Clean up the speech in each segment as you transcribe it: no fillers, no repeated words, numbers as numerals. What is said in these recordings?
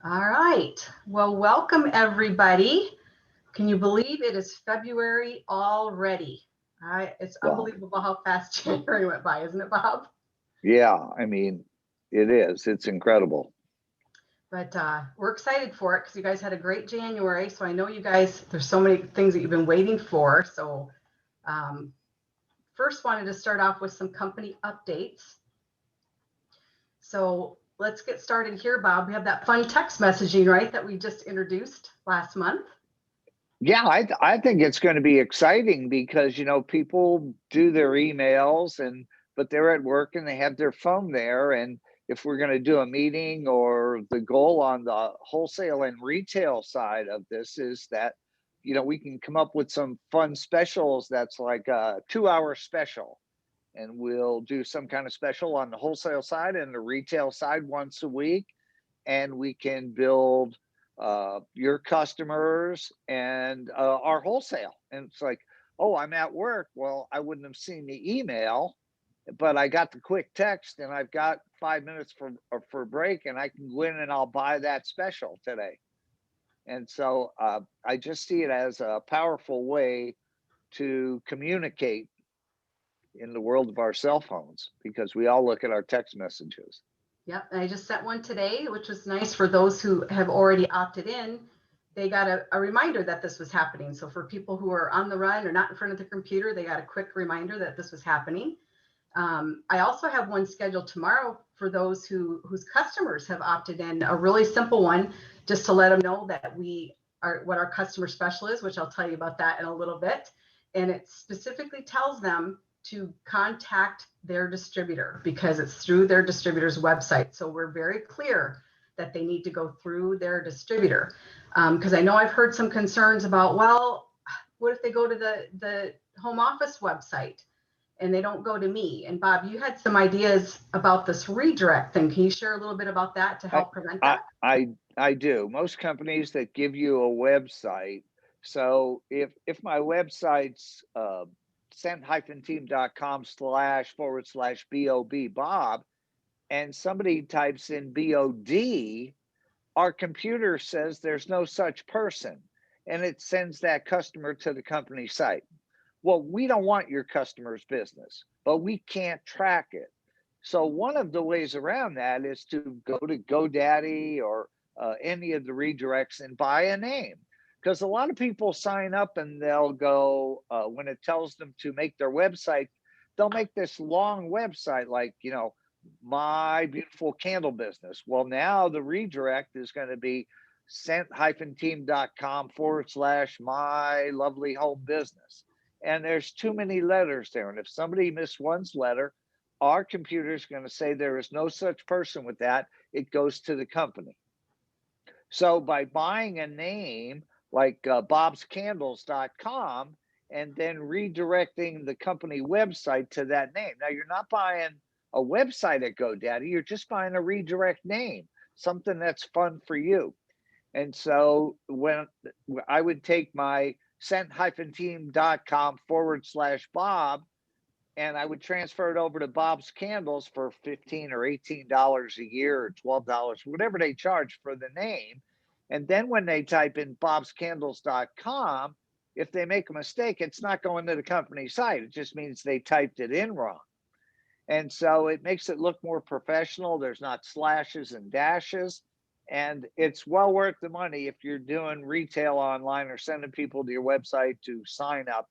All right. Well, welcome everybody. Can you believe it is February already? It's Well, unbelievable how fast January went by, isn't it, Bob? yeah, I mean, it is. It's incredible. But we're excited for it because you guys had a great January. So I know you guys, there's so many things that you've been waiting for. So um, first wanted to start off with some company updates. So let's get started here, Bob. We have that fun text messaging, right, that we just introduced last month. Yeah, I think it's going to be exciting because, people do their emails but they're at work and they have their phone there. And if we're going to do a meeting, or the goal on the wholesale and retail side of this is that, we can come up with some fun specials that's like a 2-hour special. And we'll do some kind of special on the wholesale side and the retail side once a week. And we can build your customers and our wholesale. And it's like, oh, I'm at work. Well, I wouldn't have seen the email, but I got the quick text, and I've got 5 minutes for break, and I can go in and I'll buy that special today. And so I just see it as a powerful way to communicate in the world of our cell phones, because we all look at our text messages. Yep, and I just sent one today, which was nice for those who have already opted in. They got a reminder that this was happening. So for people who are on the run or not in front of the computer, they got a quick reminder that this was happening. I also have one scheduled tomorrow for those whose customers have opted in, a really simple one, just to let them know that we are what our customer special is, which I'll tell you about that in a little bit. And it specifically tells them to contact their distributor because it's through their distributor's website. So we're very clear that they need to go through their distributor. Because I know I've heard some concerns about, well, what if they go to the home office website and they don't go to me? And Bob, you had some ideas about this redirect thing. Can you share a little bit about that to I, help prevent I, that? I do. Most companies that give you a website. So if my website's scent-team.com//BOB Bob, and somebody types in BOD, our computer says there's no such person, and it sends that customer to the company site. Well, we don't want your customer's business, but we can't track it. So one of the ways around that is to go to GoDaddy or any of the redirects and buy a name. Because a lot of people sign up and they'll go, when it tells them to make their website, they'll make this long website like, my beautiful candle business. Well, now the redirect is going to be scent-team.com/my lovely home business. And there's too many letters there. And if somebody missed one's letter, our computer is going to say there is no such person with that. It goes to the company. So by buying a name like bobscandles.com and then redirecting the company website to that name. Now, you're not buying a website at GoDaddy, you're just buying a redirect name, something that's fun for you. And so when I would take my scent-team.com/Bob, and I would transfer it over to Bob's Candles for $15 or $18 a year, or $12, whatever they charge for the name. And then when they type in bobscandles.com, if they make a mistake, it's not going to the company site. It just means they typed it in wrong. And so it makes it look more professional. There's not slashes and dashes. And it's well worth the money if you're doing retail online or sending people to your website to sign up.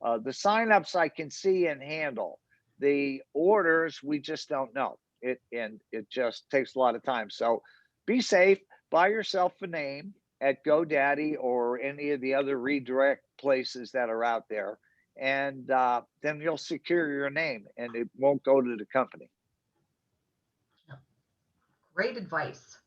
The signups I can see and handle. The orders, we just don't know. And it just takes a lot of time. So be safe. Buy yourself a name at GoDaddy or any of the other redirect places that are out there. And then you'll secure your name and it won't go to the company. Great advice.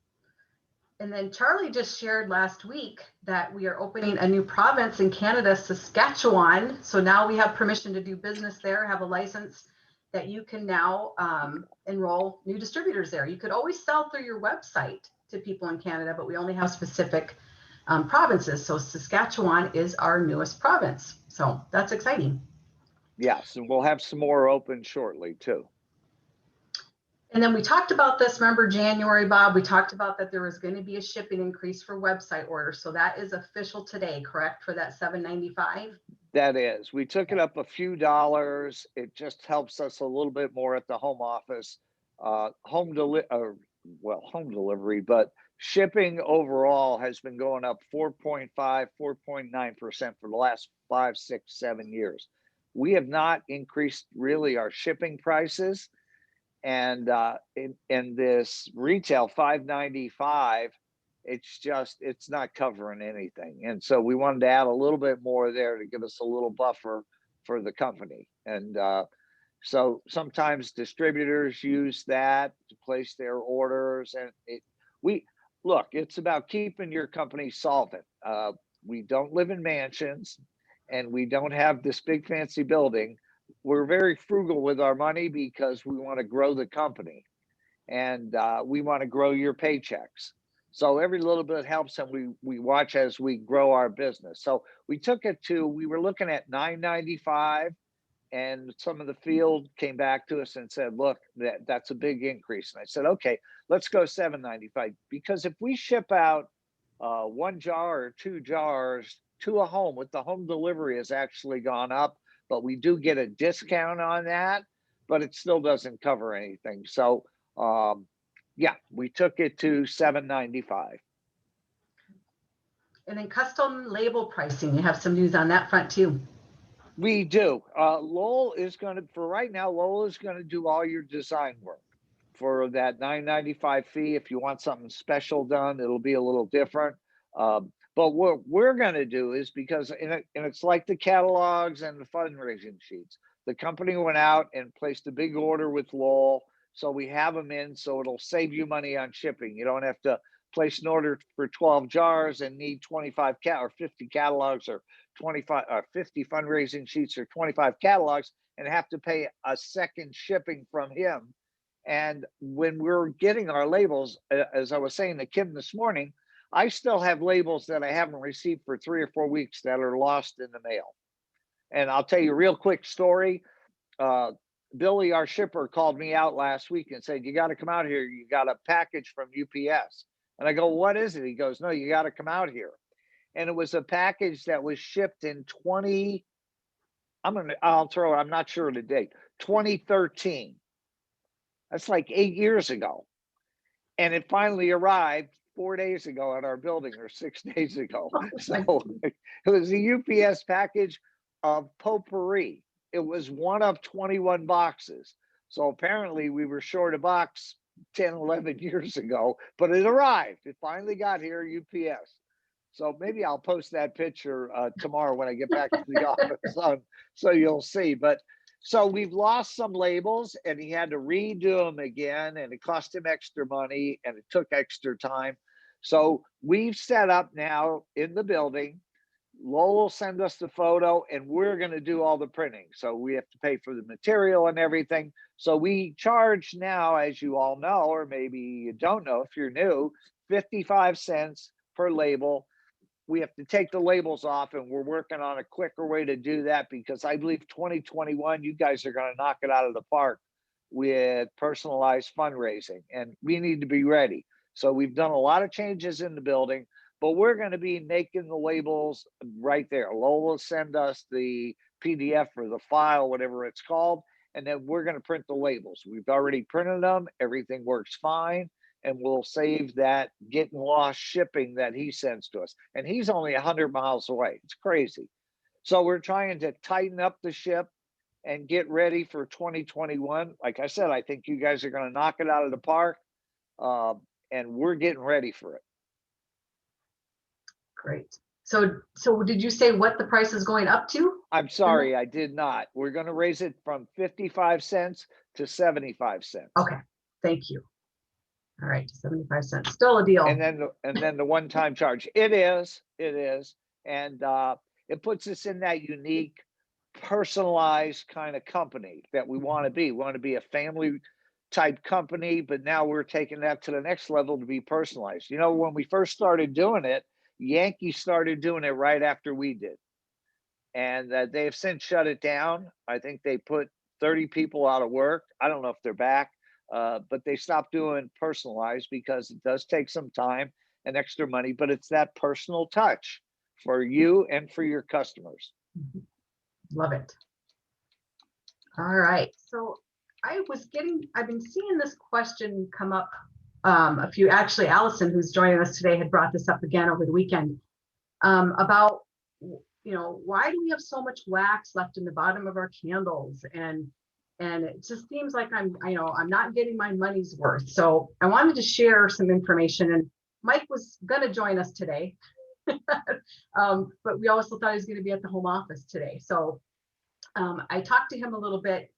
And then Charlie just shared last week that we are opening a new province in Canada, Saskatchewan. So now we have permission to do business there, have a license that you can now enroll new distributors there. You could always sell through your website to people in Canada, but we only have specific provinces. So Saskatchewan is our newest province. So that's exciting. Yes, and we'll have some more open shortly too. And then we talked about this, remember January, Bob, we talked about that there was going to be a shipping increase for website orders. So that is official today, correct, for that $7.95? That is, we took it up a few dollars. It just helps us a little bit more at the home office. Home delivery, but shipping overall has been going up 4.5, 4.9% for the last 5, 6, 7 years. We have not increased really our shipping prices. And in this retail $5.95, it's not covering anything. And so we wanted to add a little bit more there to give us a little buffer for the company. And so sometimes distributors use that to place their orders. And it's about keeping your company solvent. We don't live in mansions and we don't have this big fancy building. We're very frugal with our money because we want to grow the company and we want to grow your paychecks. So every little bit helps, and we watch as we grow our business. So we were looking at $9.95, and some of the field came back to us and said, look, that's a big increase. And I said, okay, let's go $7.95, because if we ship out 1 jar or 2 jars to a home, with the home delivery has actually gone up, but we do get a discount on that, but it still doesn't cover anything. So yeah, we took it to $7.95. And then custom label pricing, you have some news on that front too. We do. Lowell is going to, for right now, Lowell is going to do all your design work for that $9.95 fee. If you want something special done, it'll be a little different. But what we're going to do is, because, and it's like the catalogs and the fundraising sheets, the company went out and placed a big order with Lowell. So we have them in, so it'll save you money on shipping. You don't have to place an order for 12 jars and need 25 or 50 catalogs, or 25 or 50 fundraising sheets, or 25 catalogs, and have to pay a second shipping from him. And when we're getting our labels, as I was saying to Kim this morning, I still have labels that I haven't received for 3 or 4 weeks that are lost in the mail. And I'll tell you a real quick story. Billy, our shipper, called me out last week and said, you got to come out here. You got a package from UPS. And I go, what is it? He goes, no, you got to come out here. And it was a package that was shipped in I'm not sure of the date, 2013. That's like 8 years ago. And it finally arrived 4 days ago at our building, or 6 days ago. So it was a UPS package of potpourri. It was one of 21 boxes. So apparently we were short a box 10, 11 years ago, but it arrived. It finally got here, UPS. So maybe I'll post that picture tomorrow when I get back to the office, so you'll see. But so we've lost some labels, and he had to redo them again, and it cost him extra money, and it took extra time. So we've set up now in the building. Lowell will send us the photo, and we're going to do all the printing. So we have to pay for the material and everything. So we charge now, as you all know, or maybe you don't know if you're new, 55 cents per label. We have to take the labels off, and we're working on a quicker way to do that, because I believe 2021, you guys are going to knock it out of the park with personalized fundraising, and we need to be ready. So we've done a lot of changes in the building, but we're going to be making the labels right there. Lowell will send us the PDF or the file, whatever it's called, and then we're going to print the labels. We've already printed them. Everything works fine, and we'll save that getting lost shipping that he sends to us. And he's only 100 miles away. It's crazy. So we're trying to tighten up the ship and get ready for 2021. Like I said, I think you guys are going to knock it out of the park, and we're getting ready for it. Great. So did you say what the price is going up to? I'm sorry, I did not. We're going to raise it from 55 cents to 75 cents. Okay, thank you. All right, 75 cents, still a deal. And then the one-time charge. It is, and it puts us in that unique, personalized kind of company that we want to be. We want to be a family type company, but now we're taking that to the next level to be personalized. You know, when we first started doing it, Yankee started doing it right after we did, and they have since shut it down. I think they put 30 people out of work. I don't know if they're back, but they stopped doing personalized because it does take some time and extra money, but it's that personal touch for you and for your customers. Love it. All right. So I've been seeing this question come up actually, Alison, who's joining us today, had brought this up again over the weekend about, why do we have so much wax left in the bottom of our candles? And it just seems like I'm not getting my money's worth. So I wanted to share some information, and Mike was going to join us today, but we also thought he was going to be at the home office today. So I talked to him a little bit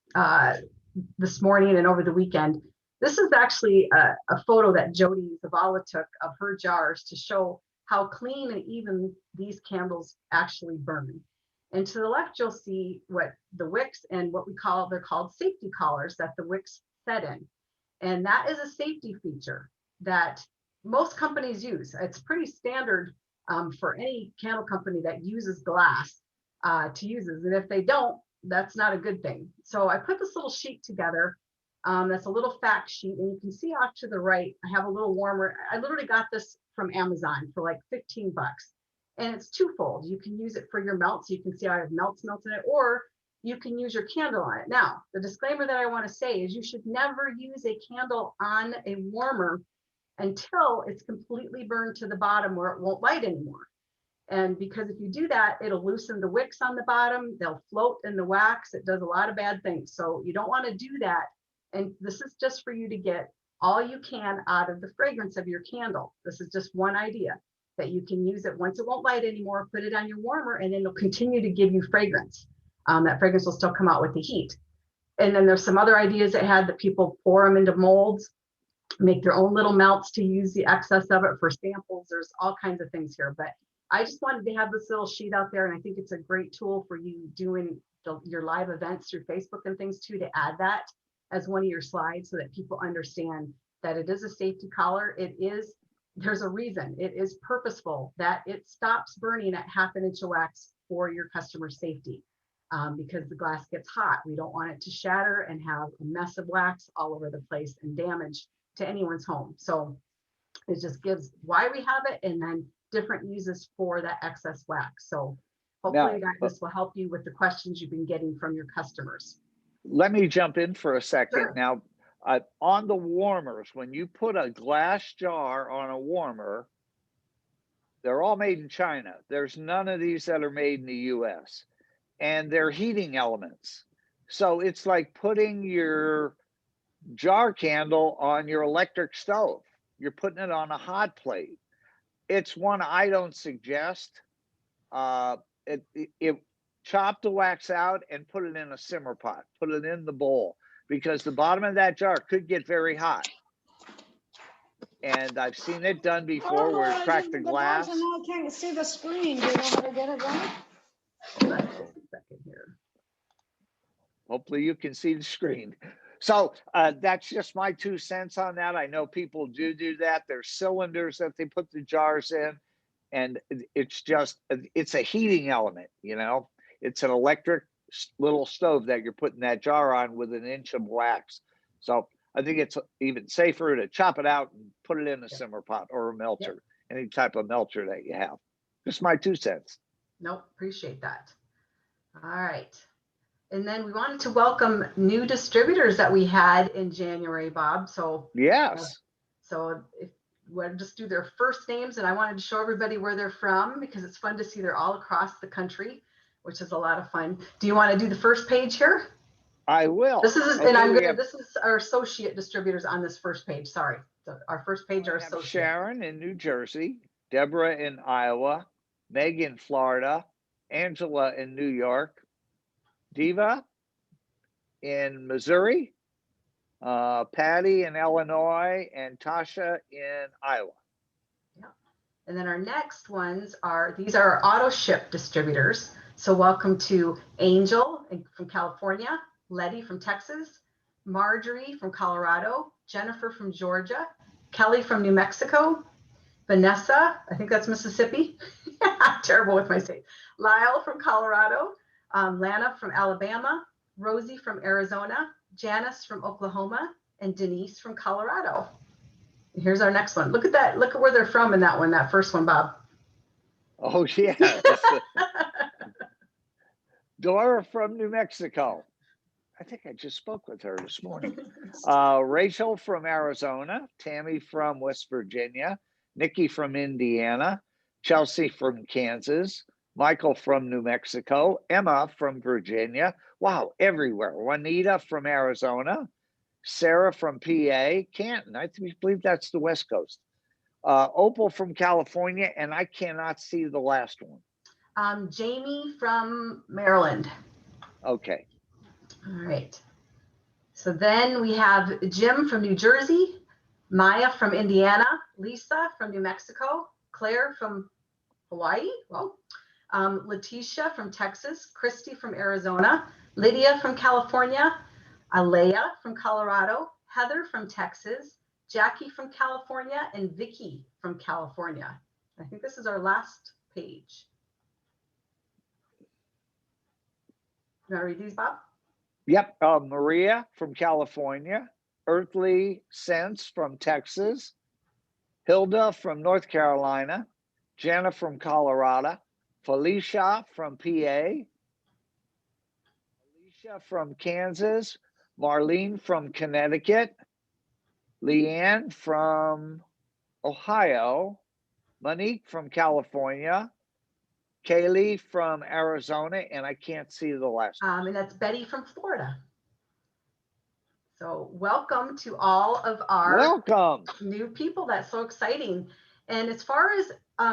this morning and over the weekend. This is actually a photo that Jody Zavala took of her jars to show how clean and even these candles actually burn. And to the left, you'll see what the wicks and they're called safety collars that the wicks set in. And that is a safety feature that most companies use. It's pretty standard for any candle company that uses glass to use it. And if they don't, that's not a good thing. So I put this little sheet together. That's a little fact sheet, and you can see off to the right, I have a little warmer. I literally got this from Amazon for like 15 bucks. And it's twofold. You can use it for your melts. You can see I have melts in it, or you can use your candle on it. Now, the disclaimer that I want to say is you should never use a candle on a warmer until it's completely burned to the bottom where it won't light anymore. And because if you do that, it'll loosen the wicks on the bottom. They'll float in the wax. It does a lot of bad things. So you don't want to do that. And this is just for you to get all you can out of the fragrance of your candle. This is just one idea that you can use it once it won't light anymore, put it on your warmer, and then it'll continue to give you fragrance. That fragrance will still come out with the heat. And then there's some other ideas that had that people pour them into molds, make their own little melts to use the excess of it for samples. There's all kinds of things here, but I just wanted to have this little sheet out there, and I think it's a great tool for you doing your live events through Facebook and things too, to add that as one of your slides so that people understand that it is a safety collar. There's a reason. It is purposeful that it stops burning at 1/2 inch of wax for your customer safety because the glass gets hot. We don't want it to shatter and have a mess of wax all over the place and damage to anyone's home. So it just gives why we have it and then different uses for that excess wax. So hopefully this will help you with the questions you've been getting from your customers. Let me jump in for a second. Sure. Now, on the warmers, when you put a glass jar on a warmer, they're all made in China. There's none of these that are made in the US, and they're heating elements. So it's like putting your jar candle on your electric stove. You're putting it on a hot plate. It's one I don't suggest. Chop the wax out and put it in a simmer pot. Put it in the bowl, because the bottom of that jar could get very hot. And I've seen it done before where it cracked the glass. I can't see the screen. Do you know how to get it done? Hold on just a second here. Hopefully you can see the screen. So that's just my 2 cents on that. I know people do that. There's cylinders that they put the jars in, and it's a heating element, It's an electric little stove that you're putting that jar on with 1 inch of wax. So I think it's even safer to chop it out and put it in a simmer pot or a melter, any type of melter that you have. Just my 2 cents. Nope, appreciate that. All right. And then we wanted to welcome new distributors that we had in January, Bob. So yes. So if we'll just do their first names, and I wanted to show everybody where they're from because it's fun to see they're all across the country, which is a lot of fun. Do you want to do the first page here? I will. This is this is our associate distributors on this first page. Sorry, our first page are associate. Sharon in New Jersey, Deborah in Iowa, Meg in Florida, Angela in New York, Diva in Missouri, Patty in Illinois, and Tasha in Iowa. Yeah. And then our next ones these are our auto ship distributors. So welcome to Angel from California, Letty from Texas, Marjorie from Colorado, Jennifer from Georgia, Kelly from New Mexico, Vanessa, I think that's Mississippi. I'm terrible with my state. Lyle from Colorado, Lana from Alabama, Rosie from Arizona, Janice from Oklahoma, and Denise from Colorado. Here's our next one. Look at that. Look at where they're from in that one, that first one, Bob. Oh, yeah. Dora from New Mexico. I think I just spoke with her this morning. Rachel from Arizona, Tammy from West Virginia, Nikki from Indiana, Chelsea from Kansas, Michael from New Mexico, Emma from Virginia. Wow, everywhere. Juanita from Arizona, Sarah from PA, Canton. I believe that's the West Coast. Opal from California, and I cannot see the last one. Jamie from Maryland. Okay. All right. So then we have Jim from New Jersey, Maya from Indiana, Lisa from New Mexico, Claire from Hawaii, well, Letitia from Texas, Christy from Arizona, Lydia from California, Alea from Colorado, Heather from Texas, Jackie from California, and Vicky from California. I think this is our last page. You want to read these, Bob? Yep. Maria from California, Earthly Sense from Texas, Hilda from North Carolina, Jenna from Colorado, Felicia from PA, Alicia from Kansas, Marlene from Connecticut, Leanne from Ohio, Monique from California, Kaylee from Arizona, and I can't see the last one. And that's Betty from Florida. So welcome to all of our new people. That's so exciting. And as far as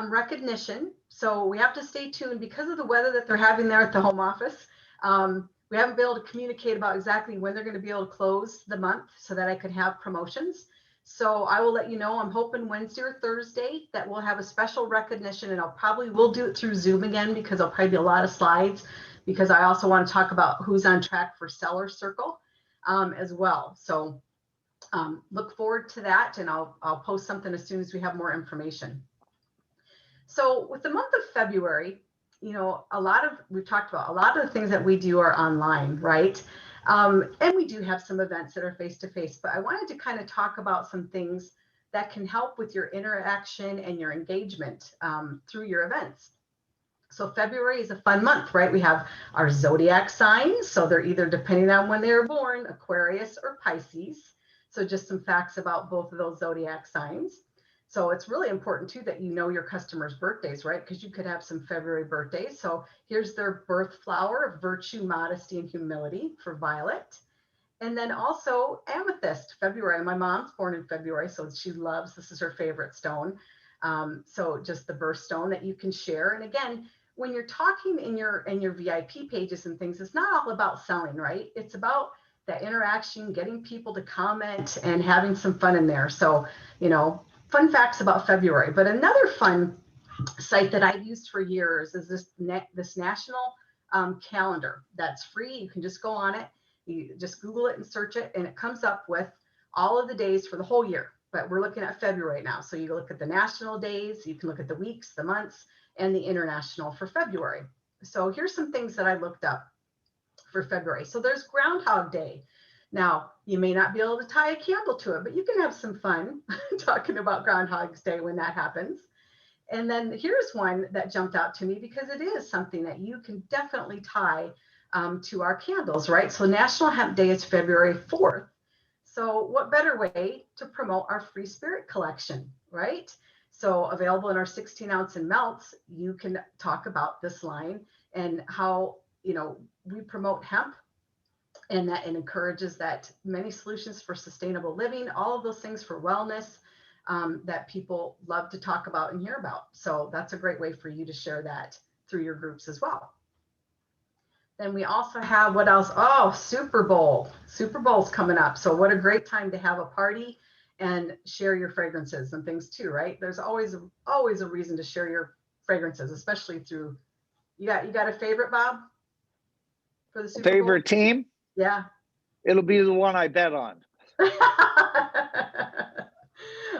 recognition, so we have to stay tuned because of the weather that they're having there at the home office. We haven't been able to communicate about exactly when they're going to be able to close the month so that I could have promotions. So I will let you know. I'm hoping Wednesday or Thursday that we'll have a special recognition, and we'll do it through Zoom again because there'll probably be a lot of slides, because I also want to talk about who's on track for Seller Circle as well. So look forward to that, and I'll post something as soon as we have more information. So with the month of February, you know, we've talked about a lot of the things that we do are online, right? And we do have some events that are face-to-face, but I wanted to kind of talk about some things that can help with your interaction and your engagement through your events. So February is a fun month, right? We have our zodiac signs. So they're either, depending on when they were born, Aquarius or Pisces. So just some facts about both of those zodiac signs. So it's really important too that you know your customers' birthdays, right? Because you could have some February birthdays. So here's their birth flower of virtue, modesty, and humility for Violet. And then also amethyst, February. My mom's born in February, so she loves, this is her favorite stone. So just the birthstone that you can share. And again, when you're talking in your VIP pages and things, it's not all about selling, right? It's about that interaction, getting people to comment and having some fun in there. So, you know, fun facts about February. But another fun site that I've used for years is this national calendar that's free. You can just go on it. You just Google it and search it, and it comes up with all of the days for the whole year. But we're looking at February now. So you look at the national days, you can look at the weeks, the months, and the international for February. So here's some things that I looked up for February. So there's Groundhog Day. Now, you may not be able to tie a candle to it, but you can have some fun talking about Groundhog's Day when that happens. And then here's one that jumped out to me because it is something that you can definitely tie to our candles, right? So National Hemp Day is February 4th. So what better way to promote our Free Spirit collection, right? So available in our 16-ounce and melts, you can talk about this line and how, you know, we promote hemp, and that it encourages that many solutions for sustainable living, all of those things for wellness that people love to talk about and hear about. So that's a great way for you to share that through your groups as well. Then we also have what else? Oh, Super Bowl. Super Bowl's coming up. So what a great time to have a party and share your fragrances and things too, right? There's always a reason to share your fragrances, especially through, you got a favorite, Bob, for the Super Bowl? Favorite team? Yeah. It'll be the one I bet on.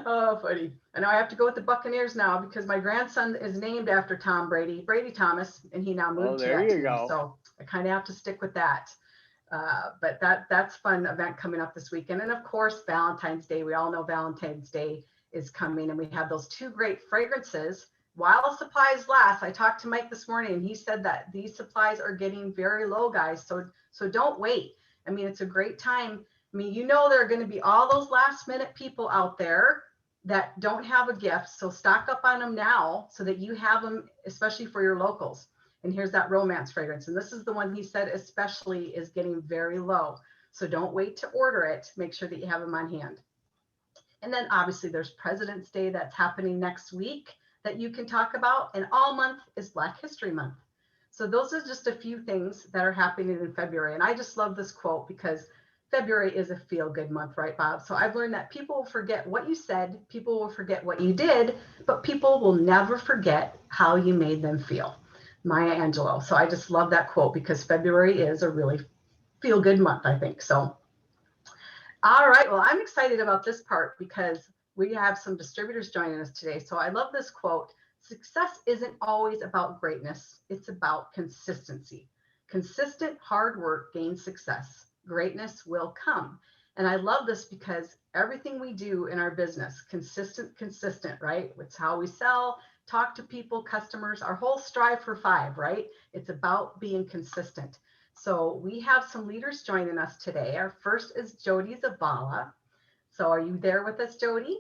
Oh, funny. I know I have to go with the Buccaneers now because my grandson is named after Tom Brady, Brady Thomas, and he now moved to that team. So I kind of have to stick with that. But that's fun event coming up this weekend. And of course, Valentine's Day. We all know Valentine's Day is coming, and we have those 2 great fragrances while supplies last. I talked to Mike this morning, and he said that these supplies are getting very low, guys. So don't wait. I mean, it's a great time. I mean, you know, there are going to be all those last minute people out there that don't have a gift. So stock up on them now so that you have them, especially for your locals. And here's that romance fragrance. And this is the one he said especially is getting very low. So don't wait to order it. Make sure that you have them on hand. And then obviously there's President's Day that's happening next week that you can talk about. And all month is Black History Month. So those are just a few things that are happening in February. And I just love this quote because February is a feel-good month, right, Bob? So I've learned that people will forget what you said, people will forget what you did, but people will never forget how you made them feel. Maya Angelou. So I just love that quote because February is a really feel-good month, I think. So, all right, well, I'm excited about this part because we have some distributors joining us today. So I love this quote. Success isn't always about greatness. It's about consistency. Consistent hard work gains success. Greatness will come. And I love this because everything we do in our business, consistent, right? It's how we sell, talk to people, customers, our whole strive for 5, right? It's about being consistent. So we have some leaders joining us today. Our first is Jody Zavala. So are you there with us, Jody?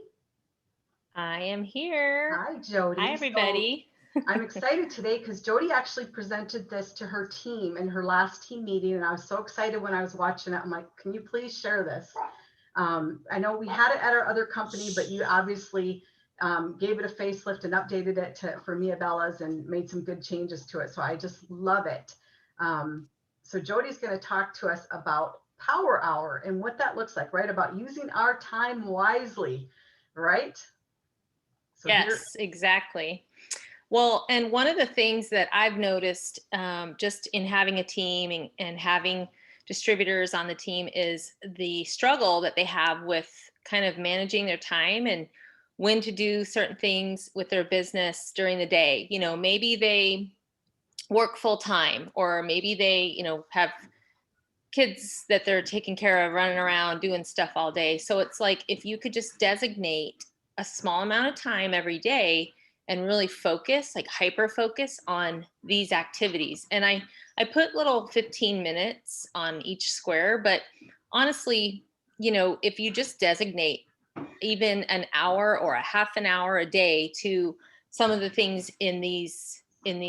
I am here. Hi, Jody. Hi, everybody. So I'm excited today because Jody actually presented this to her team in her last team meeting. And I was so excited when I was watching it. I'm like, can you please share this? I know we had it at our other company, but you obviously gave it a facelift and updated it for Mia Bella's and made some good changes to it. So I just love it. So Jody's going to talk to us about Power Hour and what that looks like, right? About using our time wisely, right? So yes, exactly. Well, and one of the things that I've noticed just in having a team and having distributors on the team is the struggle that they have with kind of managing their time and when to do certain things with their business during the day. You know, maybe they work full time, or maybe they, you know, have kids that they're taking care of, running around doing stuff all day. So it's like, if you could just designate a small amount of time every day and really focus, like hyper focus on these activities. And I put little 15 minutes on each square, but honestly, you know, if you just designate even an hour or a half an hour a day to some of the things in these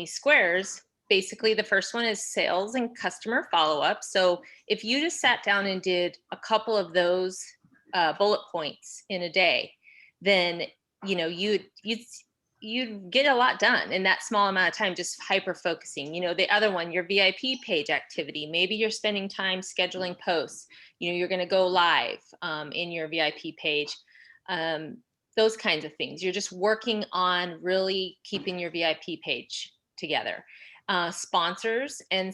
squares, basically the first one is sales and customer follow-up. So if you just sat down and did a couple of those bullet points in a day, then, you know, you'd get a lot done in that small amount of time, just hyper focusing. You know, the other one, your VIP page activity, maybe you're spending time scheduling posts, you know, you're going to go live in your VIP page, those kinds of things. You're just working on really keeping your VIP page together. Sponsors and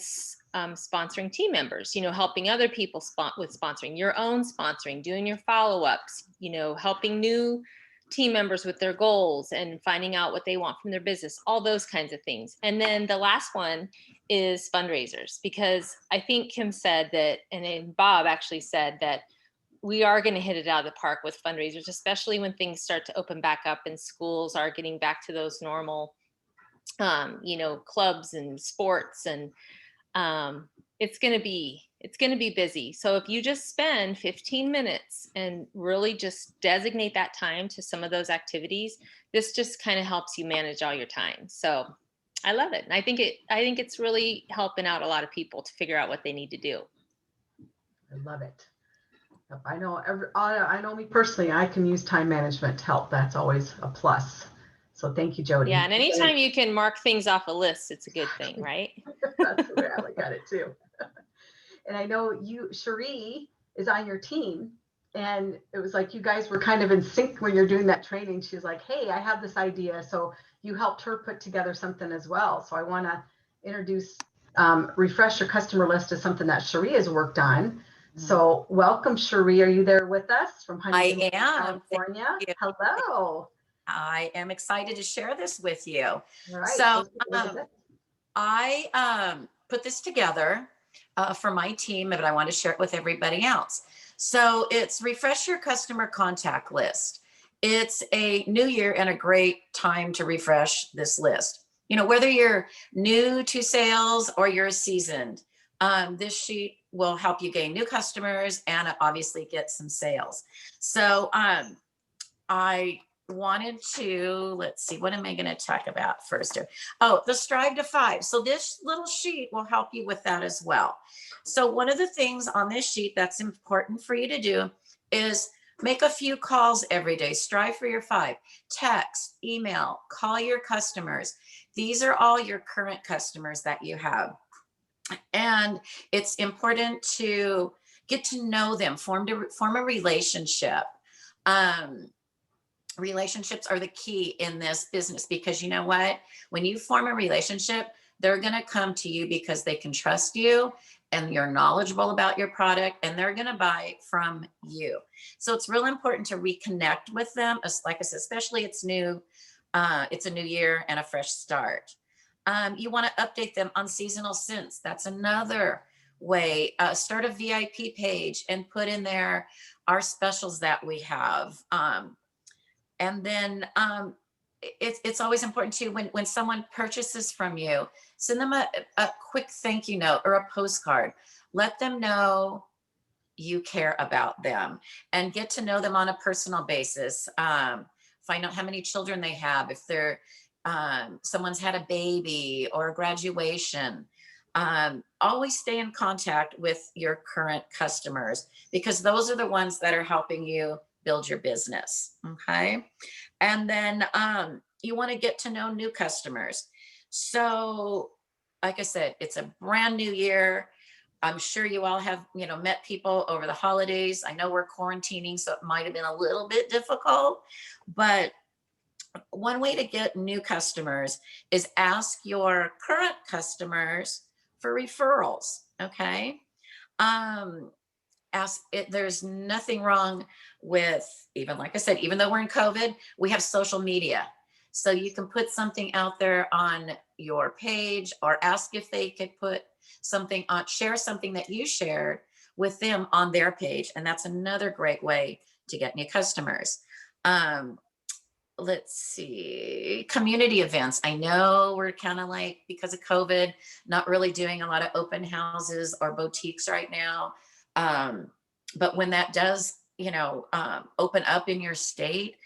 sponsoring team members, you know, helping other people with sponsoring, your own sponsoring, doing your follow-ups, you know, helping new team members with their goals and finding out what they want from their business, all those kinds of things. And then the last one is fundraisers, because I think Kim said that, and then Bob actually said that we are going to hit it out of the park with fundraisers, especially when things start to open back up and schools are getting back to those normal, you know, clubs and sports, and it's going to be busy. So if you just spend 15 minutes and really just designate that time to some of those activities, this just kind of helps you manage all your time. So I love it. And I think it's really helping out a lot of people to figure out what they need to do. I love it. I know me personally, I can use time management to help. That's always a plus. So thank you, Jody. Yeah, and anytime you can mark things off a list, it's a good thing, right? That's the way I look at it too. And I know Sheree is on your team, and it was like you guys were kind of in sync when you're doing that training. She was like, hey, I have this idea. So you helped her put together something as well. So I want to introduce, refresh your customer list as something that Sheree has worked on. So welcome, Sheree. Are you there with us from Huntington, California? Hello. I am excited to share this with you. All right. So I put this together for my team, but I want to share it with everybody else. So it's refresh your customer contact list. It's a new year and a great time to refresh this list. You know, whether you're new to sales or you're seasoned, this sheet will help you gain new customers and obviously get some sales. So I wanted to, let's see, what am I going to talk about first here? Oh, the Strive to 5. So this little sheet will help you with that as well. So one of the things on this sheet that's important for you to do is make a few calls every day. Strive for your 5. Text, email, call your customers. These are all your current customers that you have. And it's important to get to know them, form a relationship. Relationships are the key in this business, because you know what? When you form a relationship, they're going to come to you because they can trust you and you're knowledgeable about your product, and they're going to buy from you. So it's real important to reconnect with them. Like I said, especially it's new. It's a new year and a fresh start. You want to update them on seasonal scents. That's another way. Start a VIP page and put in there our specials that we have. And then it's always important too, when someone purchases from you, send them a quick thank you note or a postcard. Let them know you care about them and get to know them on a personal basis. Find out how many children they have, if they're someone's had a baby or a graduation. Always stay in contact with your current customers, because those are the ones that are helping you build your business. Okay. And then you want to get to know new customers. So like I said, it's a brand new year. I'm sure you all have, met people over the holidays. I know we're quarantining, so it might have been a little bit difficult, but one way to get new customers is ask your current customers for referrals. Okay. There's nothing wrong with, even like I said, even though we're in COVID, we have social media. So you can put something out there on your page, or ask if they could put something on, share something that you shared with them on their page. And that's another great way to get new customers. Let's see, community events. I know we're kind of like, because of COVID, not really doing a lot of open houses or boutiques right now. But when that does, open up in your state,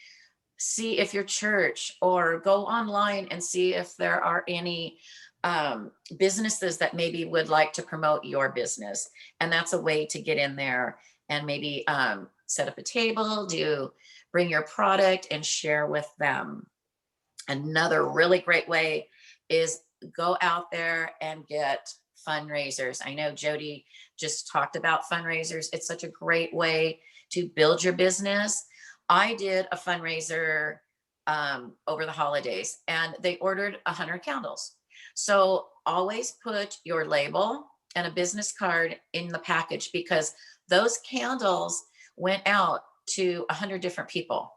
see if your church, or go online and see if there are any businesses that maybe would like to promote your business. And that's a way to get in there and maybe set up a table, bring your product and share with them. Another really great way is go out there and get fundraisers. I know Jody just talked about fundraisers. It's such a great way to build your business. I did a fundraiser over the holidays, and they ordered 100 candles. So always put your label and a business card in the package, because those candles went out to 100 different people.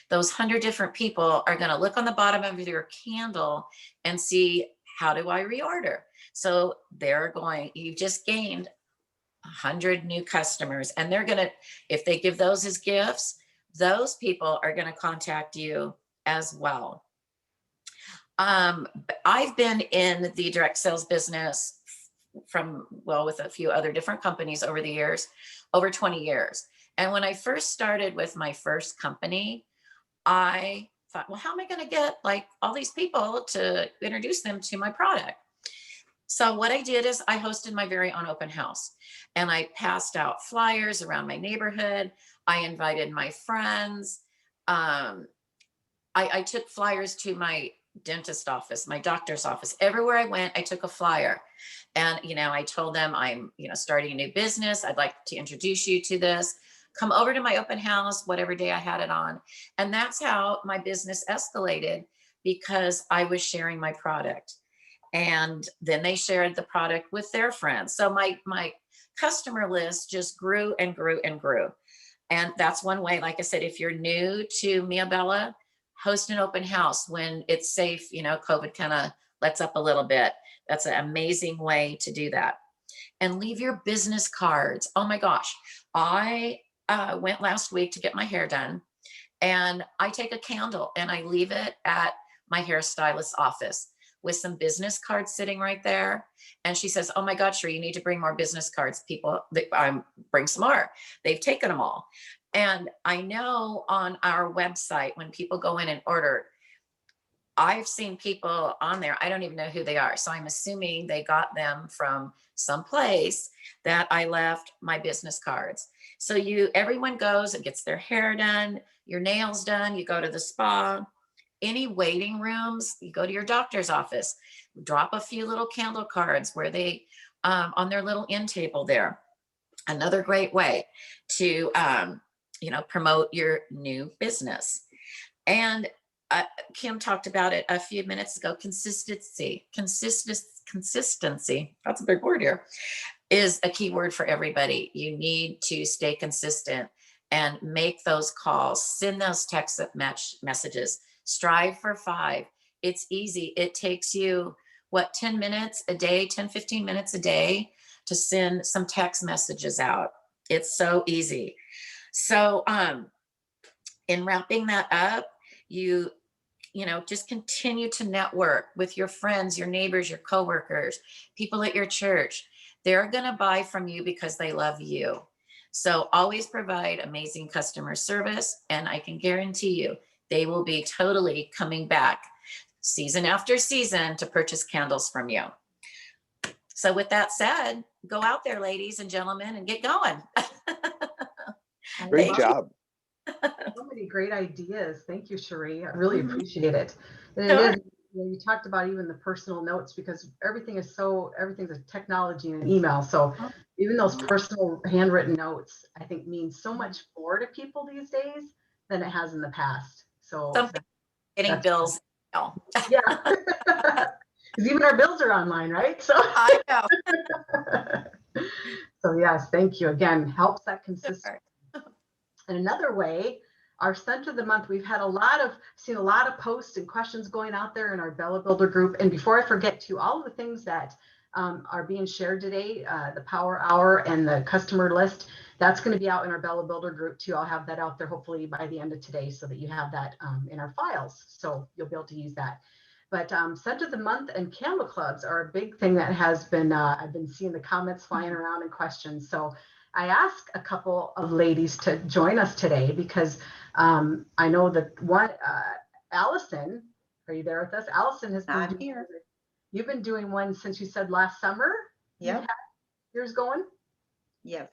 Those 100 different people are going to look on the bottom of your candle and see, how do I reorder? So you've just gained 100 new customers, and they're going to, if they give those as gifts, those people are going to contact you as well. I've been in the direct sales business with a few other different companies over the years, over 20 years. And when I first started with my first company, I thought, well, how am I going to get like all these people to introduce them to my product? So what I did is I hosted my very own open house, and I passed out flyers around my neighborhood. I invited my friends. I took flyers to my dentist office, my doctor's office. Everywhere I went, I took a flyer, and, I told them I'm, starting a new business. I'd like to introduce you to this. Come over to my open house, whatever day I had it on. And that's how my business escalated, because I was sharing my product. And then they shared the product with their friends. So my customer list just grew and grew and grew. And that's one way. Like I said, if you're new to Mia Bella, host an open house when it's safe. COVID kind of lets up a little bit. That's an amazing way to do that. and leave your business cards. Oh my gosh. I went last week to get my hair done, and I take a candle and I leave it at my hairstylist's office with some business cards sitting right there. And she says, oh my God, Sheree, you need to bring more business cards. People, bring some more. They've taken them all. And I know on our website, when people go in and order, I've seen people on there, I don't even know who they are. So I'm assuming they got them from some place that I left my business cards. So everyone goes and gets their hair done, your nails done, you go to the spa, any waiting rooms, you go to your doctor's office, drop a few little candle cards where they, on their little end table there. Another great way to, promote your new business. And Kim talked about it a few minutes ago. Consistency, that's a big word here, is a key word for everybody. You need to stay consistent and make those calls, send those text messages, strive for 5. It's easy. It takes you 10 minutes a day, 10, 15 minutes a day to send some text messages out. It's so easy. So in wrapping that up, you just continue to network with your friends, your neighbors, your coworkers, people at your church. They're going to buy from you because they love you. So always provide amazing customer service. And I can guarantee you, they will be totally coming back season after season to purchase candles from you. So with that said, go out there, ladies and gentlemen, and get going. Great job. So many great ideas. Thank you, Sheree. I really appreciate it. And Sure. it is, you talked about even the personal notes, because everything's a technology and an email. So even those personal handwritten notes, I think, means so much more to people these days than it has in the past. So Something getting bills. No. Yeah. Because even our bills are online, right? So I know. so yes, thank you again. Helps that consistency. Sure. And another way, our scent of the month, we've had seen a lot of posts and questions going out there in our Bella Builder group. And before I forget to, all of the things that are being shared today, the Power Hour and the customer list, that's going to be out in our Bella Builder group too. I'll have that out there hopefully by the end of today, so that you have that in our files. So you'll be able to use that. But scent of the month and candle clubs are a big thing that has been, I've been seeing the comments flying around and questions. So I asked a couple of ladies to join us today, because I know that one, Alison, are you there with us? Alison has been here. You've been doing one since you said last summer. Yep. Yours going? Yes.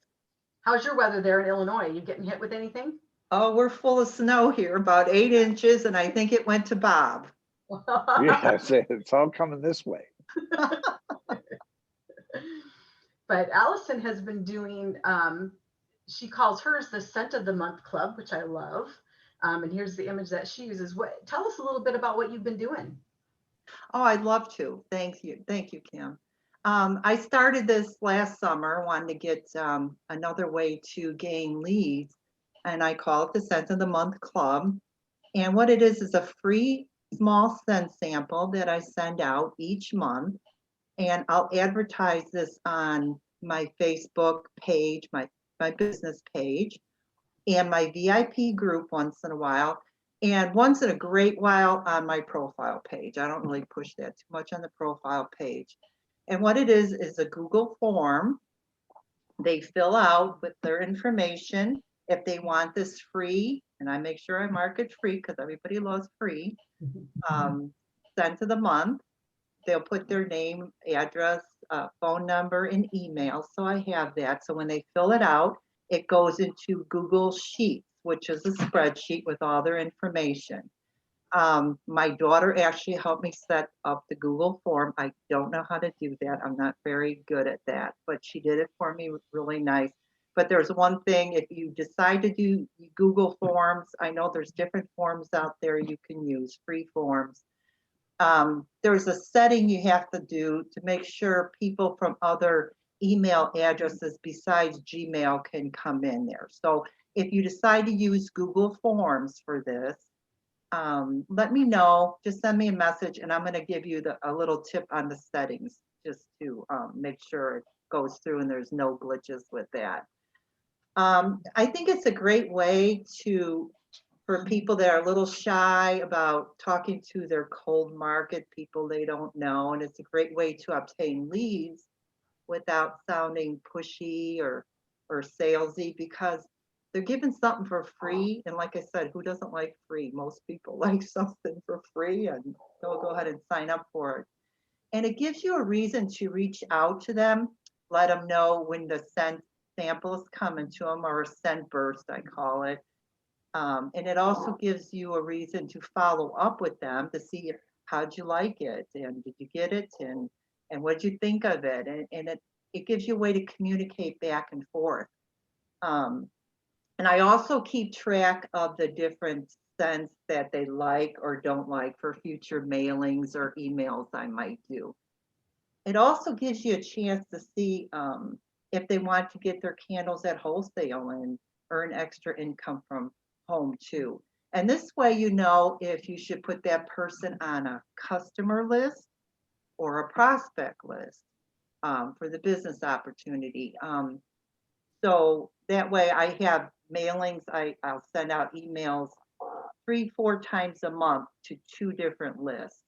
How's your weather there in Illinois? You getting hit with anything? Oh, we're full of snow here, about 8 inches, and I think it went to Bob. Yes, it's all coming this way. But Allison has been doing, she calls hers the Scent of the Month Club, which I love. And here's the image that she uses. Tell us a little bit about what you've been doing. Oh, I'd love to. Thank you. Thank you, Kim. I started this last summer, wanted to get another way to gain leads, and I call it the Scent of the Month Club. And what it is a free small scent sample that I send out each month. And I'll advertise this on my Facebook page, my business page, and my VIP group once in a while, and once in a great while on my profile page. I don't really push that too much on the profile page. And what it is a Google form they fill out with their information if they want this free, and I make sure I mark it free because everybody loves free, scent of the month. They'll put their name, address, phone number, and email. So I have that. So when they fill it out, it goes into Google Sheets, which is a spreadsheet with all their information. My daughter actually helped me set up the Google form. I don't know how to do that. I'm not very good at that, but she did it for me really nice. But there's one thing, if you decide to do Google Forms, I know there's different forms out there you can use, free forms. There's a setting you have to do to make sure people from other email addresses besides Gmail can come in there. So if you decide to use Google Forms for this, let me know. Just send me a message, and I'm going to give you a little tip on the settings, just to make sure goes through and there's no glitches with that. I think it's a great way for people that are a little shy about talking to their cold market people they don't know. And it's a great way to obtain leads without sounding pushy or salesy, because they're given something for free. And like I said, who doesn't like free? Most people like something for free, and they'll go ahead and sign up for it. And it gives you a reason to reach out to them, let them know when the scent sample is coming to them, or a scent burst, I call it. And it also gives you a reason to follow up with them to see how'd you like it, and did you get it, and what'd you think of it, and it gives you a way to communicate back and forth. And I also keep track of the different scents that they like or don't like for future mailings or emails I might do. It also gives you a chance to see if they want to get their candles at wholesale and earn extra income from home too. And this way, you know if you should put that person on a customer list or a prospect list for the business opportunity. So that way I have mailings, I'll send out emails 3-4 times a month to 2 different lists.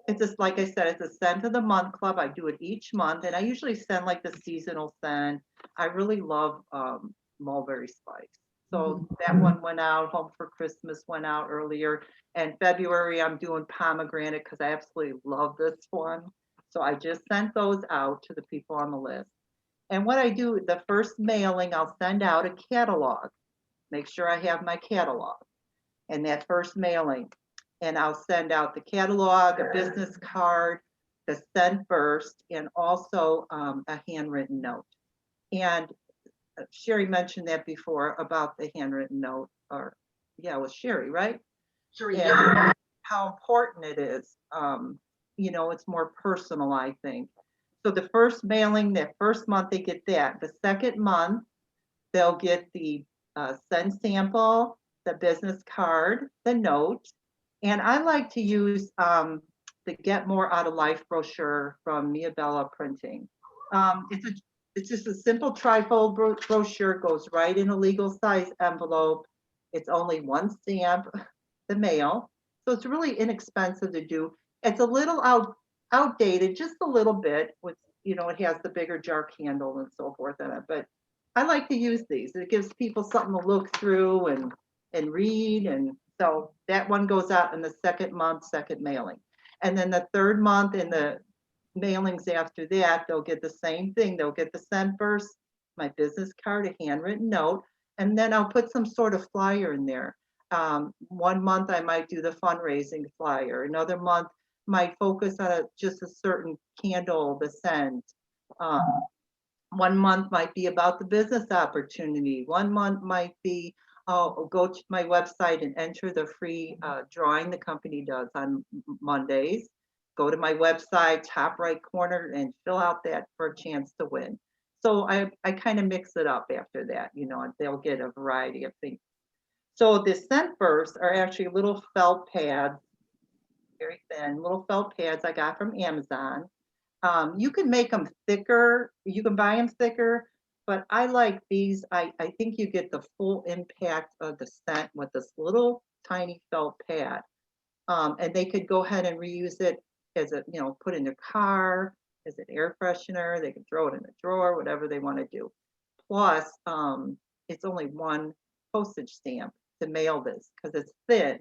It's just, like I said, it's a scent of the month club. I do it each month, and I usually send like the seasonal scent. I really love mulberry spice. So that one went out. Home for Christmas went out earlier. And February, I'm doing pomegranate because I absolutely love this one. So I just sent those out to the people on the list. And what I do, the first mailing, I'll send out a catalog. Make sure I have my catalog in that first mailing. And I'll send out the catalog, a business card, the scent burst, and also a handwritten note. And Sheree mentioned that before about the handwritten note, or yeah, it was Sheree, right? Sure. And how important it is. You know, it's more personal, I think. So the first mailing, that first month, they get that. The second month, they'll get the scent sample, the business card, the note. And I like to use the Get More Out of Life brochure from Mia Bella Printing. It's just a simple trifold brochure, goes right in a legal size envelope. It's only 1 stamp, the mail. So it's really inexpensive to do. It's a little outdated, just a little bit, with, you know, it has the bigger jar candle and so forth in it. But I like to use these. It gives people something to look through and read. And so that one goes out in the second month, second mailing. And then the third month in the mailings after that, they'll get the same thing. They'll get the scent burst, my business card, a handwritten note, and then I'll put some sort of flyer in there. 1 month I might do the fundraising flyer. Another month might focus on just a certain candle, the scent. 1 month might be about the business opportunity. 1 month might be, go to my website and enter the free drawing the company does on Mondays. Go to my website, top right corner, and fill out that for a chance to win. So I kind of mix it up after that, you know, and they'll get a variety of things. So the scent bursts are actually little felt pads, very thin, little felt pads I got from Amazon. You can make them thicker, you can buy them thicker, but I like these. I think you get the full impact of the scent with this little tiny felt pad. And they could go ahead and reuse it as a, you know, put in their car, as an air freshener. They can throw it in a drawer, whatever they want to do. Plus, it's only 1 postage stamp to mail this because it's thin.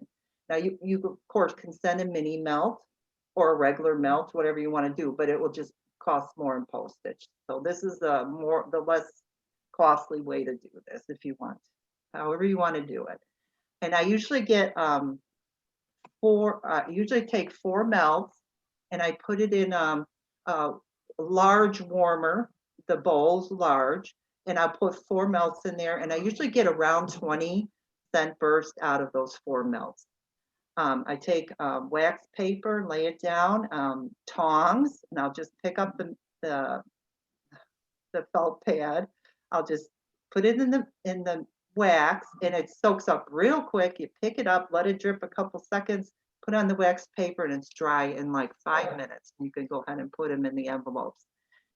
Now you of course can send a mini melt or a regular melt, whatever you want to do, but it will just cost more in postage. So this is the less costly way to do this if you want, however you want to do it. And I usually get usually take 4 melts and I put it in a large warmer, the bowl's large, and I'll put 4 melts in there, and I usually get around 20 scent bursts out of those 4 melts. I take wax paper, lay it down, tongs, and I'll just pick up the felt pad. I'll just put it in the wax, and it soaks up real quick. You pick it up, let it drip a couple seconds, put on the wax paper, and it's dry in like 5 minutes. You can go ahead and put them in the envelopes.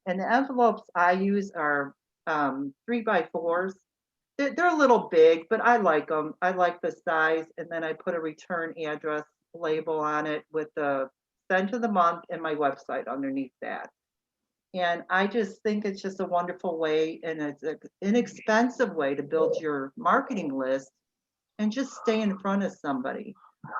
And the envelopes I use are 3x4s. They're a little big, but I like them. I like the size. And then I put a return address label on it with the send of the month and my website underneath that. And I just think it's just a wonderful way, and it's an inexpensive way to build your marketing list and just stay in front of somebody.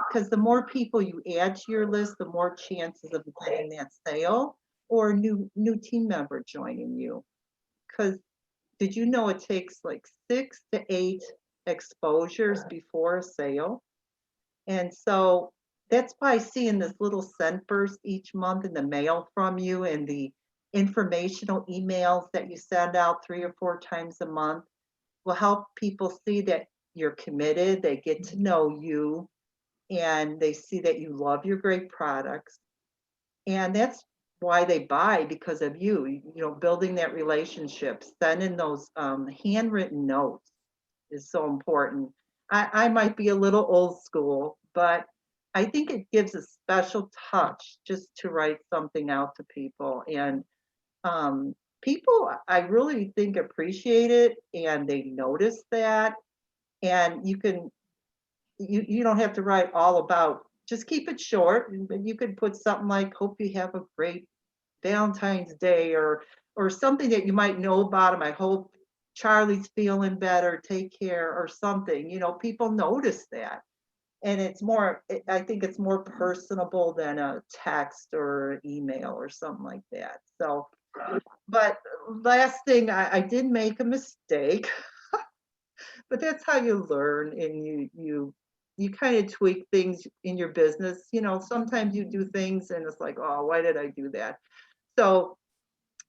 Because the more people you add to your list, the more chances of getting that sale or a new team member joining you. Because did you know it takes like 6 to 8 exposures before a sale? And so that's why seeing this little scent burst each month in the mail from you and the informational emails that you send out 3 or 4 times a month will help people see that you're committed, they get to know you, and they see that you love your great products. And that's why they buy, because of you, building that relationship, sending those handwritten notes is so important. I might be a little old school, but I think it gives a special touch just to write something out to people. And people, I really think, appreciate it, and they notice that. And you don't have to write all about, just keep it short, but you could put something like, hope you have a great Valentine's Day, or something that you might know about him. I hope Charlie's feeling better, take care, or something. People notice that. And I think it's more personable than a text or an email or something like that. So, but last thing, I did make a mistake, but that's how you learn, and you kind of tweak things in your business. Sometimes you do things and it's like, oh, why did I do that? So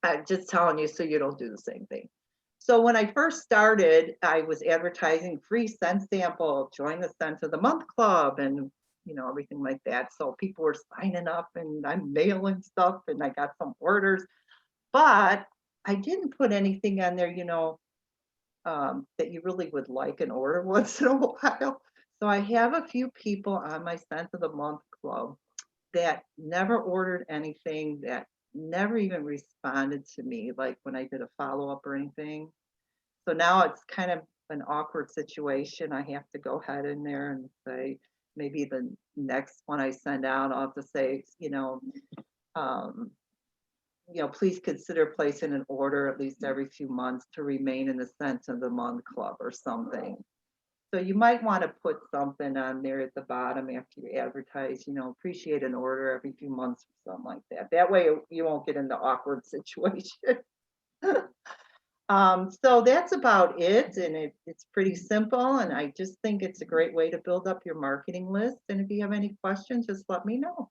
I'm just telling you so you don't do the same thing. So when I first started, I was advertising free scent sample, join the Scent of the Month Club, and everything like that. So people were signing up, and I'm mailing stuff, and I got some orders, but I didn't put anything on there, that you really would like an order once in a while. So I have a few people on my Scent of the Month Club that never ordered anything, that never even responded to me, like when I did a follow-up or anything. So now it's kind of an awkward situation. I have to go ahead in there and say, maybe the next one I send out, I'll have to say, please consider placing an order at least every few months to remain in the Scent of the Month Club or something. So you might want to put something on there at the bottom after you advertise, appreciate an order every few months or something like that. That way you won't get into awkward situation. So that's about it. And it's pretty simple. And I just think it's a great way to build up your marketing list. And if you have any questions, just let me know.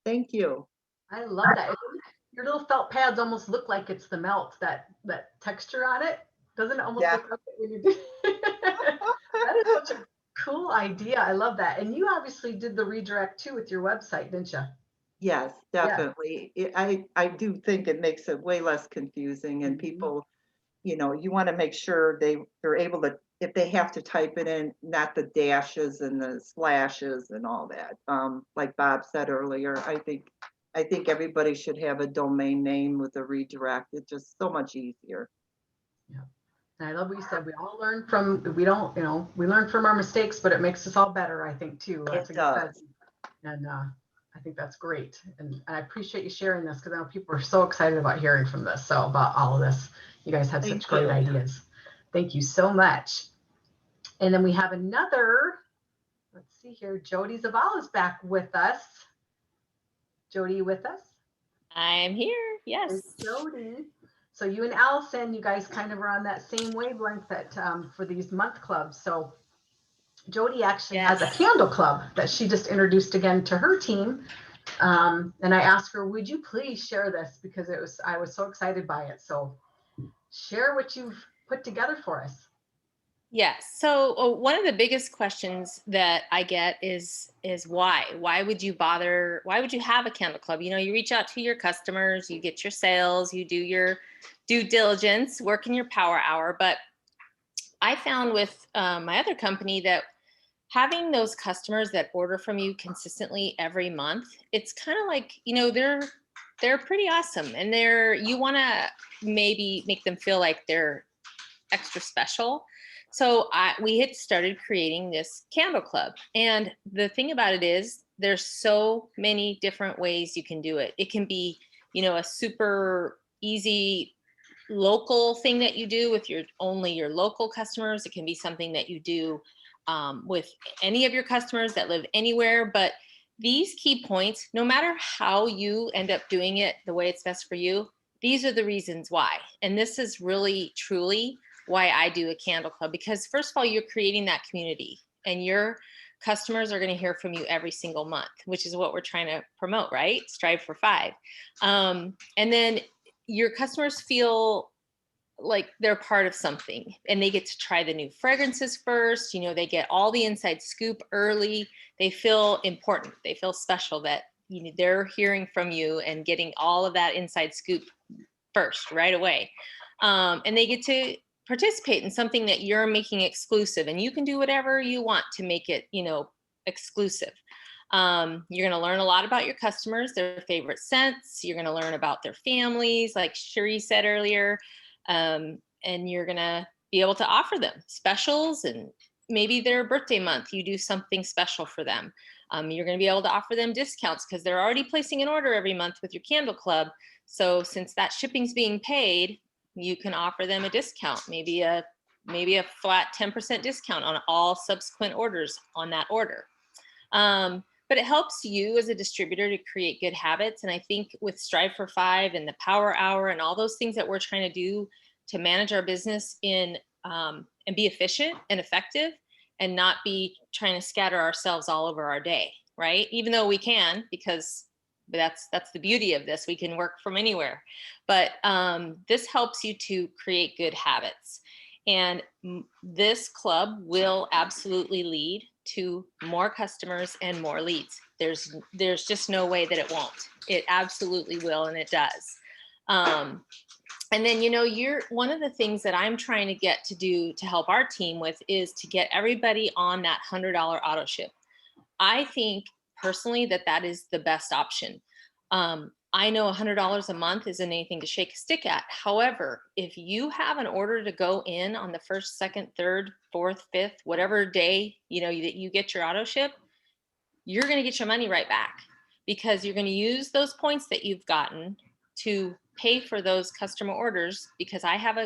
Thank you. I love that. Your little felt pads almost look like it's the melt, that texture on it. Doesn't it almost look like it when you do? That is such a cool idea. I love that. And you obviously did the redirect too with your website, didn't you? Yes, definitely. I do think it makes it way less confusing, and people, you want to make sure they're able to, if they have to type it in, not the dashes and the slashes and all that. Like Bob said earlier, I think everybody should have a domain name with a redirect. It's just so much easier. Yeah. And I love what you said. We all learn from, we learn from our mistakes, but it makes us all better, I think, too. It does. And I think that's great. And I appreciate you sharing this, because I know people are so excited about hearing from this. So about all of this, you guys have such great ideas. Thank you so much. And then we have another, let's see here. Jody Zavala is back with us. Jody, you with us? I'm here. Yes. There's Jody. So you and Alison, you guys kind of are on that same wavelength that for these month clubs. So Jody actually has a candle club that she just introduced again to her team. And I asked her, would you please share this? Because I was so excited by it. So share what you've put together for us. Yes. So one of the biggest questions that I get is why? Why would you bother? Why would you have a candle club? You reach out to your customers, you get your sales, you do your due diligence, work in your power hour. But I found with my other company that having those customers that order from you consistently every month, it's kind of like, they're pretty awesome. And you want to maybe make them feel like they're extra special. So we had started creating this candle club. And the thing about it is there's so many different ways you can do it. It can be, a super easy local thing that you do with only your local customers. It can be something that you do with any of your customers that live anywhere. But these key points, no matter how you end up doing it the way it's best for you, these are the reasons why. And this is really, truly why I do a candle club, because first of all, you're creating that community and your customers are going to hear from you every single month, which is what we're trying to promote, right? Strive for 5. And then your customers feel like they're part of something and they get to try the new fragrances first. They get all the inside scoop early. They feel important. They feel special that they're hearing from you and getting all of that inside scoop first, right away. And they get to participate in something that you're making exclusive, and you can do whatever you want to make it, exclusive. You're going to learn a lot about your customers, their favorite scents. You're going to learn about their families, like Sheree said earlier. And you're going to be able to offer them specials, and maybe their birthday month, you do something special for them. You're going to be able to offer them discounts because they're already placing an order every month with your candle club. So since that shipping's being paid, you can offer them a discount, maybe a flat 10% discount on all subsequent orders on that order. But it helps you as a distributor to create good habits. And I think with Strive for 5 and the Power Hour and all those things that we're trying to do to manage our business and be efficient and effective and not be trying to scatter ourselves all over our day, right? Even though we can, because that's the beauty of this. We can work from anywhere. But this helps you to create good habits. And this club will absolutely lead to more customers and more leads. There's just no way that it won't. It absolutely will, and it does. And then, one of the things that I'm trying to get to do to help our team with is to get everybody on that $100 auto ship. I think personally that is the best option. I know $100 a month isn't anything to shake a stick at. However, if you have an order to go in on the 1st, 2nd, 3rd, 4th, 5th, whatever day, that you get your auto ship, you're going to get your money right back, because you're going to use those points that you've gotten to pay for those customer orders. Because I have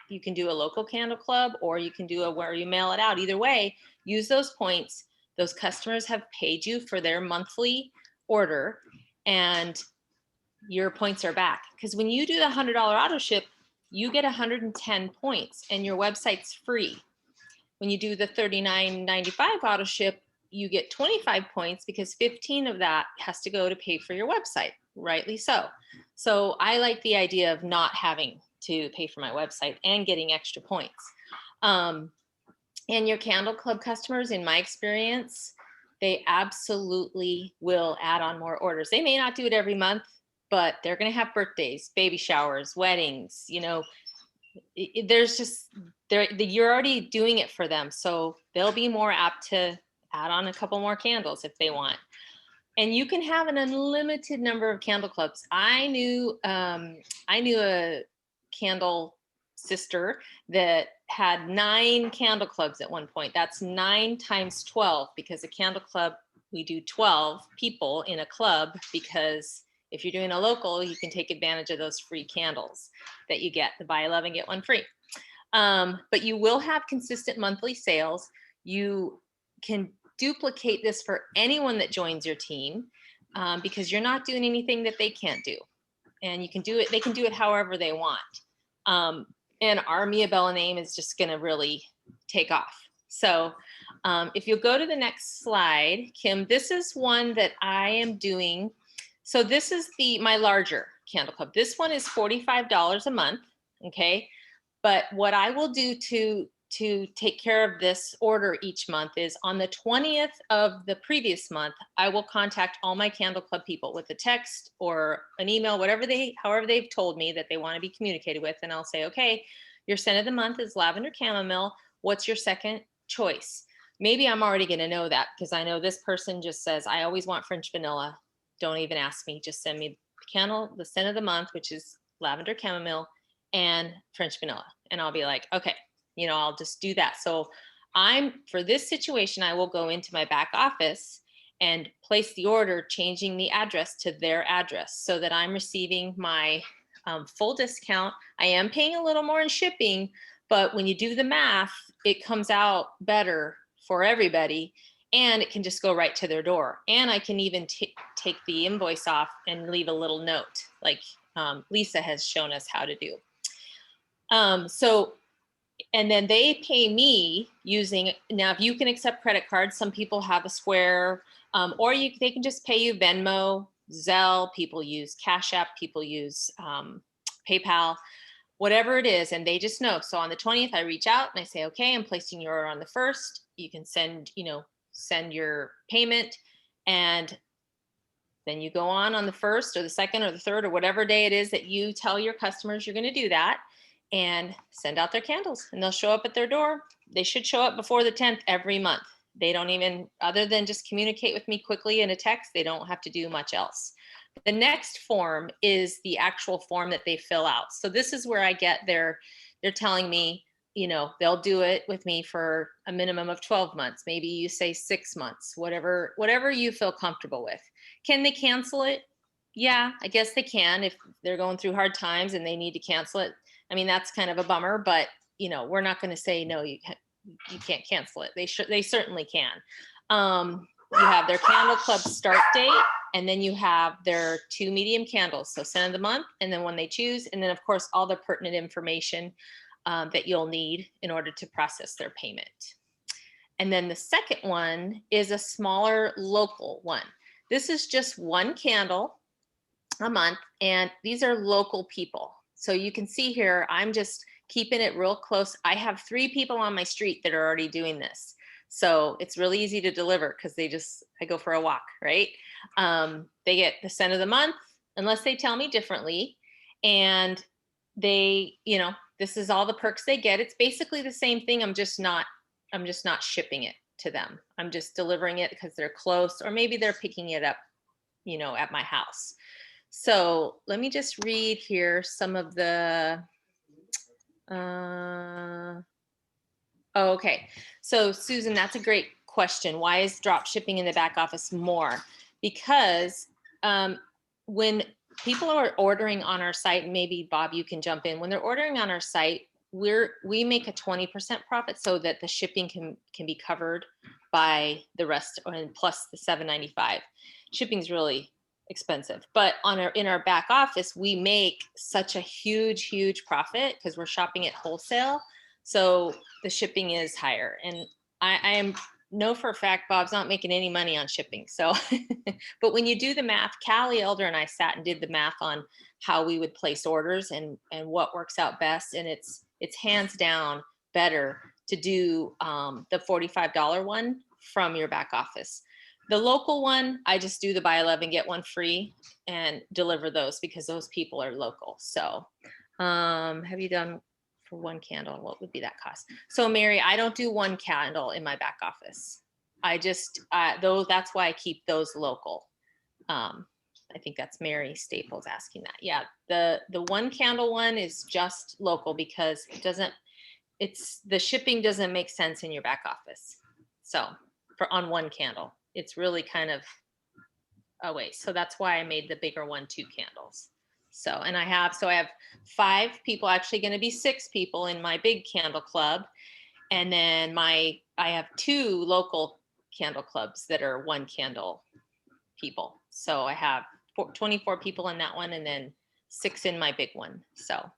you can do a local candle club, or you can do where you mail it out. Either way, use those points. Those customers have paid you for their monthly order, and your points are back. Because when you do the $100 auto ship, you get 110 points and your website's free. When you do the $39.95 auto ship, you get 25 points, because 15 of that has to go to pay for your website, rightly so. So I like the idea of not having to pay for my website and getting extra points. And your candle club customers, in my experience, they absolutely will add on more orders. They may not do it every month, but they're going to have birthdays, baby showers, weddings, you're already doing it for them. So they'll be more apt to add on a couple more candles if they want. And you can have an unlimited number of candle clubs. I knew a candle sister that had 9 candle clubs at one point. That's 9 times 12, because a candle club, we do 12 people in a club, because if you're doing a local, you can take advantage of those free candles that you get, the buy 11, get 1 free. But you will have consistent monthly sales. You can duplicate this for anyone that joins your team, because you're not doing anything that they can't do. And you can do it, they can do it however they want. And our Mia Bella name is just going to really take off. So if you'll go to the next slide, Kim, this is one that I am doing. So this is my larger candle club. This one is $45 a month. Okay. But what I will do to take care of this order each month is on the 20th of the previous month, I will contact all my candle club people with a text or an email, however they've told me that they want to be communicated with. And I'll say, okay, your scent of the month is lavender chamomile. What's your second choice? Maybe I'm already going to know that, because I know this person just says, I always want French vanilla. Don't even ask me, just send me candle, the scent of the month, which is lavender chamomile and French vanilla. And I'll be like, okay, I'll just do that. So for this situation, I will go into my back office and place the order, changing the address to their address so that I'm receiving my full discount. I am paying a little more in shipping, but when you do the math, it comes out better for everybody, and it can just go right to their door. And I can even take the invoice off and leave a little note, like Lisa has shown us how to do. And then they pay me using, now if you can accept credit cards, some people have a Square, or they can just pay you Venmo, Zelle, people use Cash App, people use PayPal, whatever it is, and they just know. So on the 20th, I reach out and I say, okay, I'm placing your order on the 1st. You can send your payment, and then you go on the 1st or the 2nd or the 3rd or whatever day it is that you tell your customers you're going to do that, and send out their candles, and they'll show up at their door. They should show up before the 10th every month. They don't even, other than just communicate with me quickly in a text, they don't have to do much else. The next form is the actual form that they fill out. So this is where I get they're telling me, they'll do it with me for a minimum of 12 months. Maybe you say 6 months, whatever you feel comfortable with. Can they cancel it? Yeah, I guess they can if they're going through hard times and they need to cancel it. I mean, that's kind of a bummer, but we're not going to say, no, you can't cancel it. They certainly can. You have their candle club start date, and then you have their 2 medium candles. So scent of the month, and then when they choose, and then of course, all the pertinent information that you'll need in order to process their payment. And then the second one is a smaller local one. This is just 1 candle a month, and these are local people. So you can see here, I'm just keeping it real close. I have 3 people on my street that are already doing this. So it's really easy to deliver because I go for a walk, right? They get the scent of the month, unless they tell me differently. And they, this is all the perks they get. It's basically the same thing. I'm just not shipping it to them. I'm just delivering it because they're close, or maybe they're picking it up, at my house. So let me just read here some of the, okay. So Susan, that's a great question. Why is drop shipping in the back office more? Because when people are ordering on our site, maybe Bob, you can jump in. When they're ordering on our site, we make a 20% profit so that the shipping can be covered by the rest, and plus the $7.95. Shipping's really expensive, but in our back office, we make such a huge profit because we're shopping at wholesale. So the shipping is higher, and I know for a fact Bob's not making any money on shipping. So, but when you do the math, Callie Elder and I sat and did the math on how we would place orders and what works out best, and it's hands down better to do the $45 one from your back office. The local one, I just do the buy 11, get 1 free and deliver those because those people are local. So have you done for 1 candle? What would be that cost? So Mary, I don't do 1 candle in my back office. I just, that's why I keep those local. I think that's Mary Staples asking that. Yeah, the 1 candle one is just local because the shipping doesn't make sense in your back office. So on 1 candle. It's really kind of a waste. So that's why I made the bigger one, 2 candles. So, and I have 5 people, actually going to be 6 people in my big candle club. And then I have 2 local candle clubs that are 1 candle people. So I have 24 people in that one, and then 6 in my big one. So,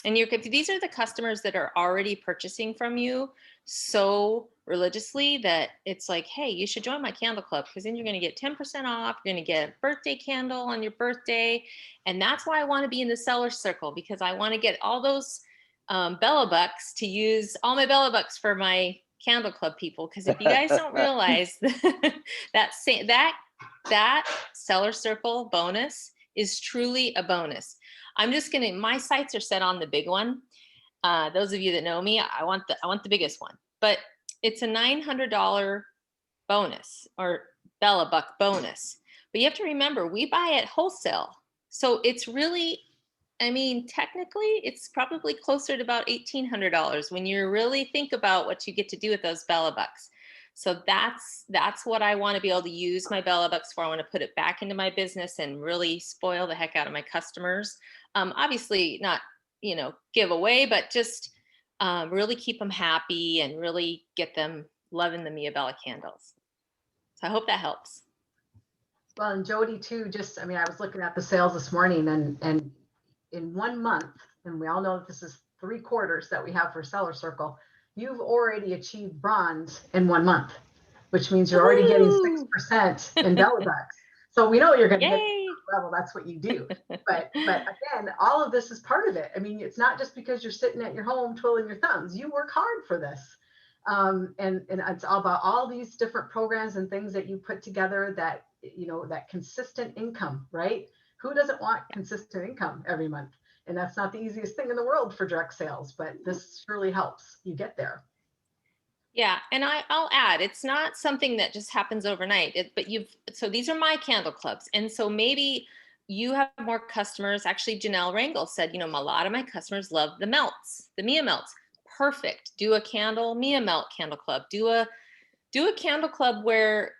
and these are the customers that are already purchasing from you so religiously that it's like, hey, you should join my candle club because then you're going to get 10% off. You're going to get a birthday candle on your birthday. And that's why I want to be in the seller circle, because I want to get all those Bella Bucks to use all my Bella Bucks for my candle club people. Because if you guys don't realize that seller circle bonus is truly a bonus. My sights are set on the big one. Those of you that know me, I want the biggest one, but it's a $900 bonus or Bella Buck bonus. But you have to remember, we buy at wholesale. So it's really, I mean, technically it's probably closer to about $1,800 when you really think about what you get to do with those Bella Bucks. So that's what I want to be able to use my Bella Bucks for. I want to put it back into my business and really spoil the heck out of my customers. Obviously not, give away, but just really keep them happy and really get them loving the Mia Bella candles. So I hope that helps. Well, and Jody too, I was looking at the sales this morning and in 1 month, and we all know that this is 3 quarters that we have for Seller Circle, you've already achieved bronze in 1 month, which means you're already getting 6% in Bella Bucks. So we know you're going to get to the level. That's what you do. But again, all of this is part of it. I mean, it's not just because you're sitting at your home twiddling your thumbs. You work hard for this. And it's all about all these different programs and things that you put together that, that consistent income, right? Who doesn't want consistent income every month? And that's not the easiest thing in the world for direct sales, but this surely helps you get there. Yeah, and I'll add, it's not something that just happens overnight. So these are my candle clubs, and so maybe you have more customers. Actually, Janelle Rangel said, a lot of my customers love the melts, the Mia melts. Perfect. Do a Mia melt candle club. Do a candle club where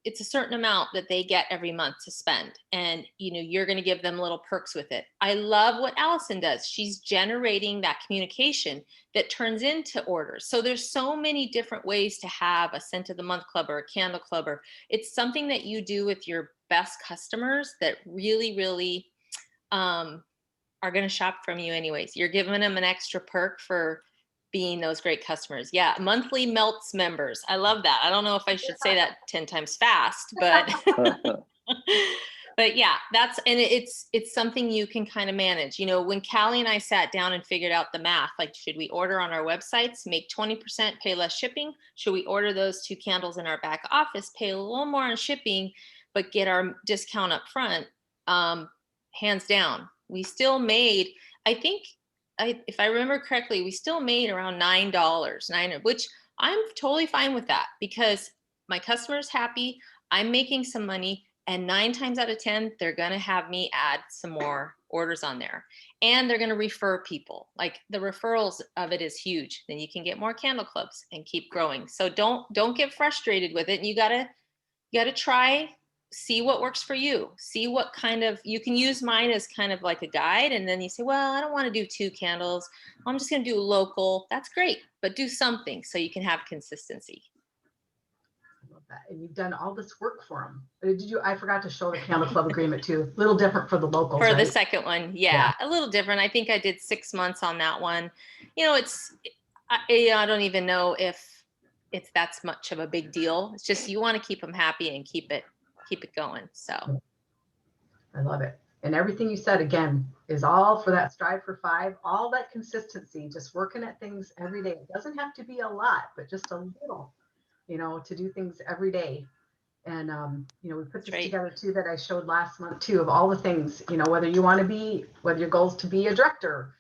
it's a certain amount that they get every month to spend, and you're going to give them little perks with it. I love what Alison does. She's generating that communication that turns into orders. So there's so many different ways to have a scent of the month club or a candle club, or it's something that you do with your best customers that really, really are going to shop from you anyways. You're giving them an extra perk for being those great customers. Yeah. Monthly melts members. I love that. I don't know if I should say that 10 times fast, but but yeah, it's something you can kind of manage. When Callie and I sat down and figured out the math, like, should we order on our websites, make 20%, pay less shipping? Should we order those 2 candles in our back office, pay a little more on shipping, but get our discount up front? Hands down, we still made, I think, if I remember correctly, we still made around $9, which I'm totally fine with that because my customer's happy. I'm making some money, and 9 times out of 10, they're going to have me add some more orders on there, and they're going to refer people. Like, the referrals of it is huge. Then you can get more candle clubs and keep growing. So don't get frustrated with it. And you gotta try. See what works for you. See what you can use mine as kind of like a guide. And then you say, well, I don't want to do 2 candles. I'm just going to do local. That's great, but do something so you can have consistency. I love that. And you've done all this work for them. I forgot to show the candle club agreement too. A little different for the locals, For right? the second one. Yeah, a little different. I think I did 6 months on that one. I don't even know if it's that's much of a big deal. It's just, you want to keep them happy and keep it going. So I love it. And everything you said, again, is all for that strive for 5, all that consistency, just working at things every day. It doesn't have to be a lot, but just a little, to do things every day. And, we put this together too, that I showed last month too, of all the things, whether your goal is to be a director,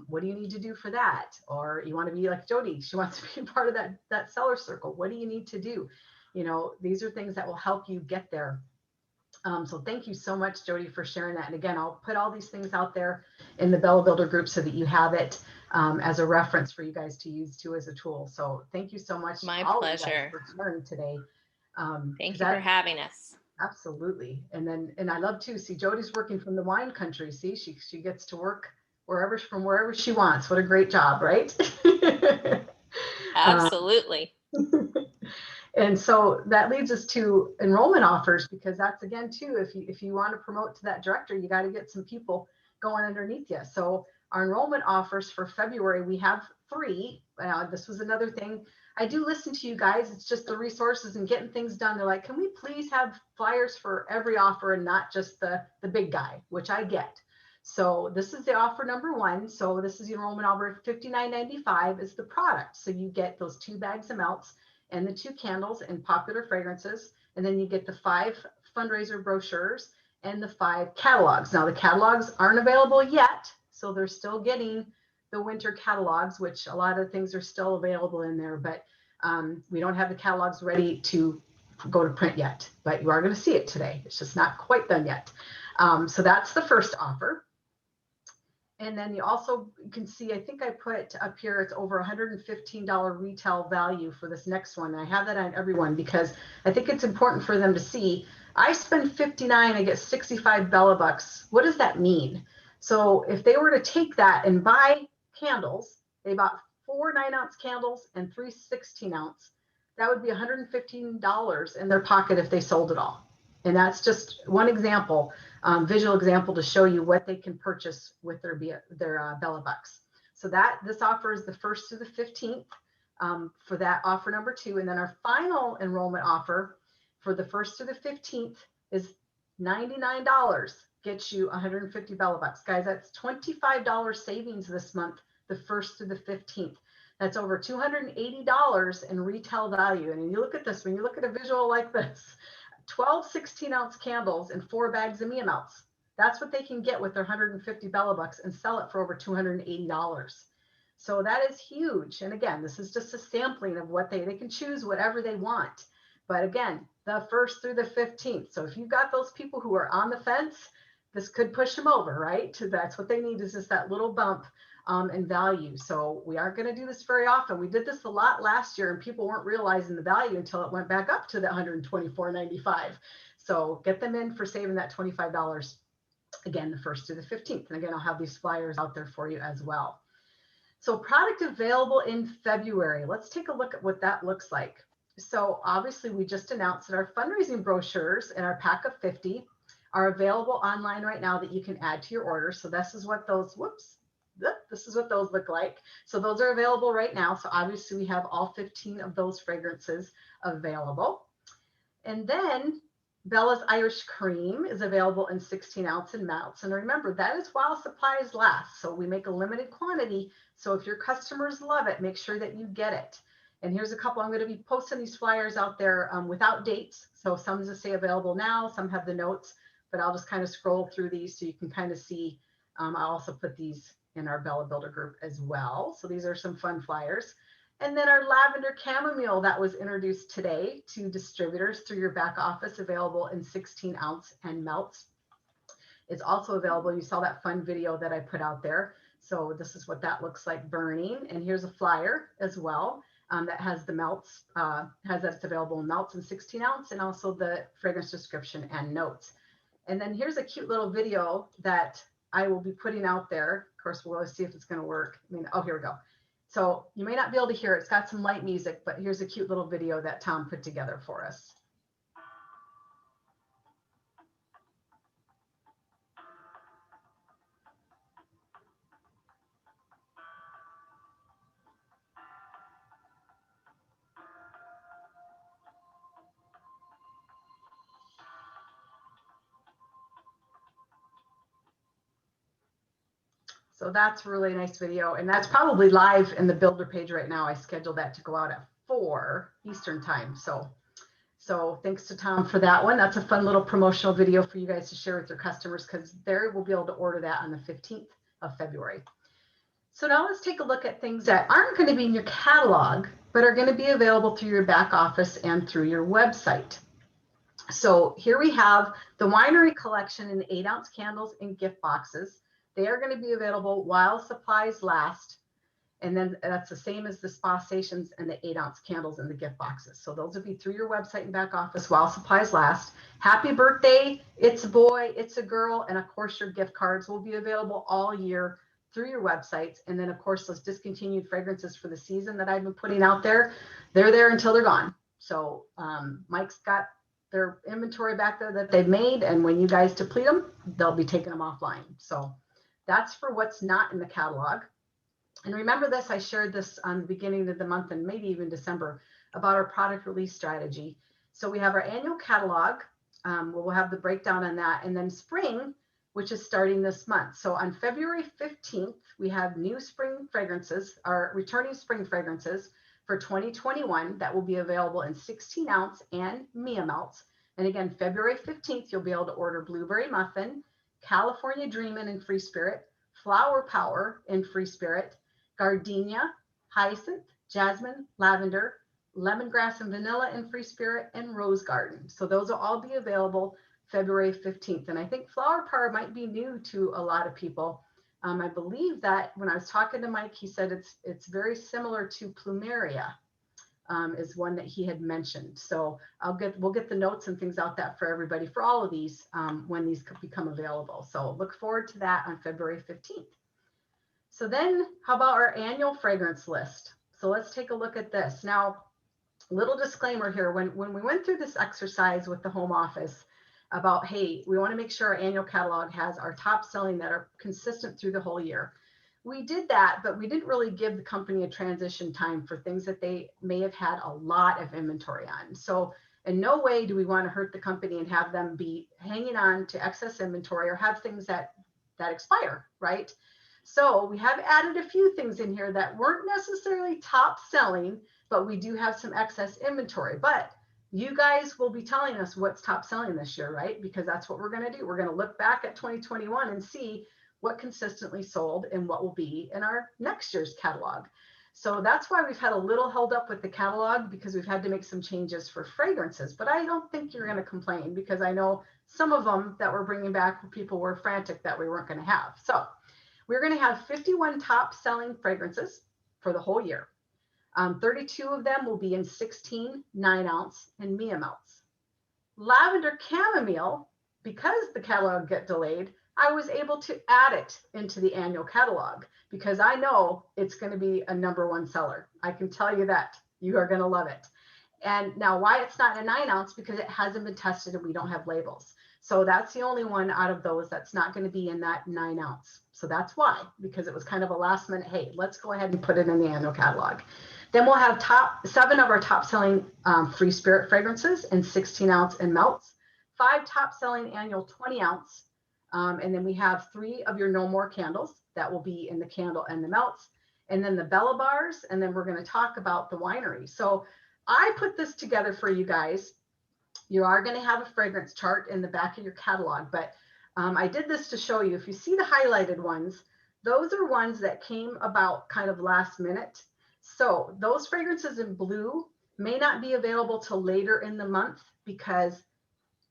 what do you need to do for that? Or you want to be like Jody, she wants to be part of that seller circle. What do you need to do? These are things that will help you get there. So thank you so much, Jody, for sharing that. And again, I'll put all these things out there in the Bella Builder group so that you have it as a reference for you guys to use too as a tool. So thank you so much. My all pleasure. Of you guys for sharing today. Thank you for having us. Absolutely. And I love to see Jody's working from the wine country. See, she gets to work wherever she wants. What a great job, right? Absolutely. And so that leads us to enrollment offers, because that's, again, too, if you want to promote to that director, you got to get some people going underneath you. So our enrollment offers for February, we have 3. This was another thing. I do listen to you guys. It's just the resources and getting things done. They're like, can we please have flyers for every offer and not just the big guy, which I get. So this is the offer number 1. So this is the enrollment offer. $59.95 is the product. So you get those 2 bags of melts and the 2 candles and popular fragrances. And then you get the 5 fundraiser brochures and the 5 catalogs. Now the catalogs aren't available yet, so they're still getting the winter catalogs, which a lot of things are still available in there, but we don't have the catalogs ready to go to print yet, but you are going to see it today. It's just not quite done yet. So that's the first offer. And then you also can see, I think I put up here, it's over $115 retail value for this next one. And I have that on everyone because I think it's important for them to see. I spend $59, I get 65 Bella bucks. What does that mean? So if they were to take that and buy candles, they bought 4 9-ounce candles and 3 16-ounce. That would be $115 in their pocket if they sold it all. And that's just one example, visual example to show you what they can purchase with their Bella bucks. So this offer is the 1st through the 15th for that offer number 2. And then our final enrollment offer for the 1st through the 15th is $99. Gets you 150 Bella bucks. Guys, that's $25 savings this month, the 1st through the 15th. That's over $280 in retail value. And when you look at this, when you look at a visual like this, 12 16-ounce candles and 4 bags of Mia melts. That's what they can get with their 150 Bella bucks and sell it for over $280. So that is huge. And again, this is just a sampling of what they can choose whatever they want. But again, the 1st through the 15th. So if you've got those people who are on the fence, this could push them over, right? That's what they need, is just that little bump in value. So we aren't going to do this very often. We did this a lot last year and people weren't realizing the value until it went back up to the $124.95. So get them in for saving that $25 again, the 1st through the 15th. And again, I'll have these flyers out there for you as well. So product available in February. Let's take a look at what that looks like. So obviously we just announced that our fundraising brochures and our pack of 50 are available online right now that you can add to your order. So this is what those, this is what those look like. So those are available right now. So obviously we have all 15 of those fragrances available. And then Bella's Irish Cream is available in 16-ounce and melts. And remember, that is while supplies last. So we make a limited quantity. So if your customers love it, make sure that you get it. And here's a couple. I'm going to be posting these flyers out there without dates. So some just say available now, some have the notes, but I'll just kind of scroll through these so you can kind of see. I'll also put these in our Bella Builder group as well. So these are some fun flyers. And then our lavender chamomile that was introduced today to distributors through your back office, available in 16-ounce and melts. It's also available. You saw that fun video that I put out there. So this is what that looks like burning. And here's a flyer as well that has the melts, that's available in melts in 16-ounce, and also the fragrance description and notes. And then here's a cute little video that I will be putting out there. Of course, we'll always see if it's going to work. I mean, oh, here we go. So you may not be able to hear it. It's got some light music, but here's a cute little video that Tom put together for us. So that's a really nice video. And that's probably live in the builder page right now. I scheduled that to go out at 4 Eastern time. So thanks to Tom for that one. That's a fun little promotional video for you guys to share with your customers, because they will be able to order that on the 15th of February. So now let's take a look at things that aren't going to be in your catalog, but are going to be available through your back office and through your website. So here we have the winery collection in 8-ounce candles and gift boxes. They are going to be available while supplies last. And then that's the same as the spa stations and the 8-ounce candles in the gift boxes. So those will be through your website and back office while supplies last. Happy birthday, it's a boy, it's a girl, and of course your gift cards will be available all year through your websites. And then of course those discontinued fragrances for the season that I've been putting out there, they're there until they're gone. So Mike's got their inventory back there that they've made, and when you guys deplete them, they'll be taking them offline. So that's for what's not in the catalog. And remember this, I shared this on the beginning of the month and maybe even December about our product release strategy. So we have our annual catalog, we'll have the breakdown on that, and then spring, which is starting this month. So on February 15th, we have new spring fragrances, our returning spring fragrances for 2021 that will be available in 16-ounce and Mia melts. And again, February 15th, you'll be able to order Blueberry Muffin, California Dreamin' in Free Spirit, Flower Power in Free Spirit, Gardenia, Hyacinth, Jasmine, Lavender, lemongrass and vanilla in Free Spirit, and Rose Garden. So those will all be available February 15th. And I think Flower Power might be new to a lot of people. I believe that when I was talking to Mike, he said it's very similar to Plumeria, is one that he had mentioned. So we'll get the notes and things out that for everybody for all of these when these become available. So look forward to that on February 15th. So then how about our annual fragrance list? So let's take a look at this. Now, little disclaimer here, when we went through this exercise with the home office about, hey, we want to make sure our annual catalog has our top selling that are consistent through the whole year. We did that, but we didn't really give the company a transition time for things that they may have had a lot of inventory on. So in no way do we want to hurt the company and have them be hanging on to excess inventory or have things that expire, right? So we have added a few things in here that weren't necessarily top selling, but we do have some excess inventory. But you guys will be telling us what's top selling this year, right? Because that's what we're going to do. We're going to look back at 2021 and see what consistently sold and what will be in our next year's catalog. So that's why we've had a little held up with the catalog, because we've had to make some changes for fragrances. But I don't think you're going to complain, because I know some of them that we're bringing back, people were frantic that we weren't going to have. So we're going to have 51 top selling fragrances for the whole year. 32 of them will be in 16 9-ounce and Mia melts. Lavender chamomile, because the catalog got delayed, I was able to add it into the annual catalog because I know it's going to be a #1 seller. I can tell you that. You are going to love it. And now why it's not a 9-ounce, because it hasn't been tested and we don't have labels. So that's the only one out of those that's not going to be in that 9-ounce. So that's why, because it was kind of a last minute, hey, let's go ahead and put it in the annual catalog. Then we'll have 7 of our top selling Free Spirit fragrances in 16-ounce and melts, 5 top selling annual 20-ounce. And then we have 3 of your No More candles that will be in the candle and the melts, and then the Bella bars. And then we're going to talk about the winery. So I put this together for you guys. You are going to have a fragrance chart in the back of your catalog, but I did this to show you. If you see the highlighted ones, those are ones that came about kind of last minute. So those fragrances in blue may not be available till later in the month because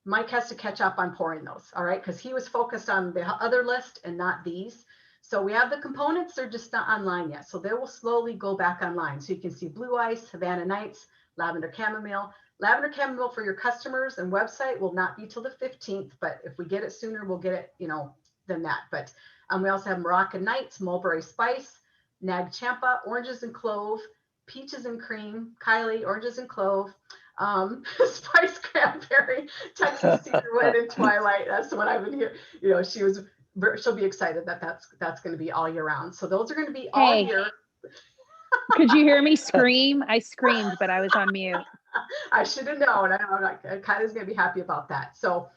Mike has to catch up on pouring those, all right? Because he was focused on the other list and not these. So we have the components, they're just not online yet. So they will slowly go back online. So you can see Blue Ice, Havana Nights, Lavender Chamomile. Lavender Chamomile for your customers and website will not be till the 15th, but if we get it sooner, we'll get it, than that. But we also have Moroccan Nights, Mulberry Spice, Nag Champa, Oranges and Clove, Peaches and Cream, Kylie, Oranges and Clove, Spice Cranberry, Texas Cedarwood, and Twilight. That's the one I've been here. She'll be excited that that's going to be all year round. So those are going to be all year. Could you hear me scream? I screamed, but I was on mute. I should have known. I know Kylie's going to be happy about that. So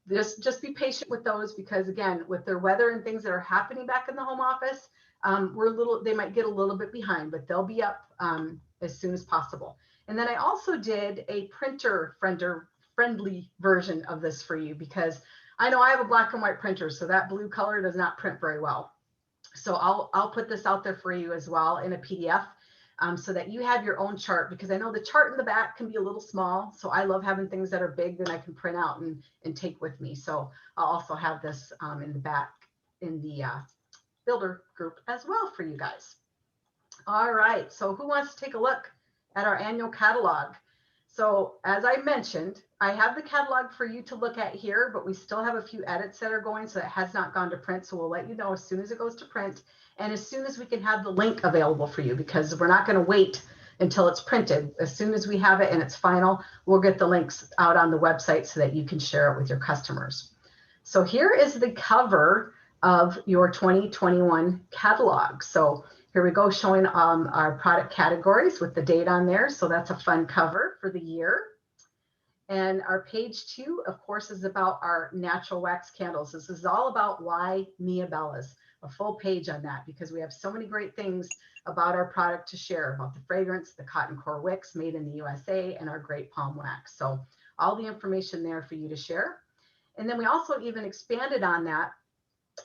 just be patient with those, because again, with their weather and things that are happening back in the home office, they might get a little bit behind, but they'll be up as soon as possible. And then I also did a printer friendly version of this for you, because I know I have a black and white printer, so that blue color does not print very well. So I'll put this out there for you as well in a PDF, so that you have your own chart, because I know the chart in the back can be a little small. So I love having things that are big that I can print out and take with me. So I'll also have this in the back in the builder group as well for you guys. All right, so who wants to take a look at our annual catalog? So as I mentioned, I have the catalog for you to look at here, but we still have a few edits that are going, so it has not gone to print. So we'll let you know as soon as it goes to print, and as soon as we can have the link available for you, because we're not going to wait until it's printed. As soon as we have it and it's final, we'll get the links out on the website so that you can share it with your customers. So here is the cover of your 2021 catalog. So here we go, showing our product categories with the date on there. So that's a fun cover for the year. And our page 2, of course, is about our natural wax candles. This is all about why Mia Bellas, a full page on that, because we have so many great things about our product to share, about the fragrance, the cotton core wicks made in the USA, and our great palm wax. So all the information there for you to share. And then we also even expanded on that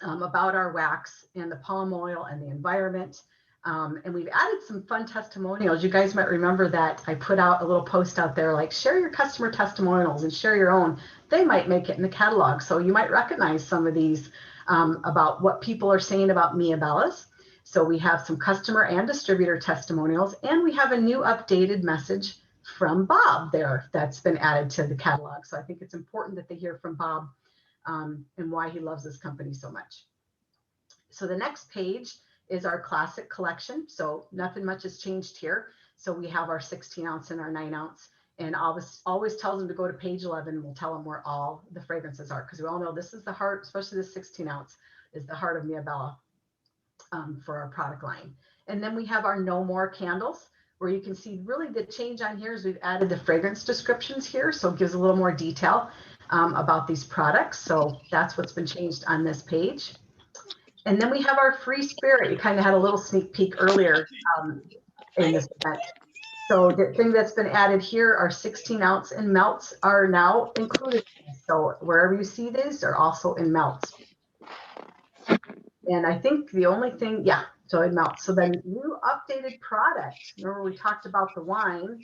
about our wax and the palm oil and the environment. And we've added some fun testimonials. You guys might remember that I put out a little post out there like share your customer testimonials and share your own. They might make it in the catalog. So you might recognize some of these about what people are saying about Mia Bellas. So we have some customer and distributor testimonials, and we have a new updated message from Bob there that's been added to the catalog. So I think it's important that they hear from Bob and why he loves this company so much. So the next page is our classic collection. So nothing much has changed here. So we have our 16 ounce and our 9 ounce, and always tells them to go to page 11. We'll tell them where all the fragrances are, because we all know this is the heart, especially the 16 ounce is the heart of Mia Bella for our product line. And then we have our No More candles, where you can see really the change on here is we've added the fragrance descriptions here. So it gives a little more detail about these products. So that's what's been changed on this page. And then we have our free spirit. You kind of had a little sneak peek earlier in this event. So the thing that's been added here are 16 ounce and melts are now included. So wherever you see these are also in melts. And I think the only thing, yeah, so in melts. So then new updated product. Remember we talked about the wine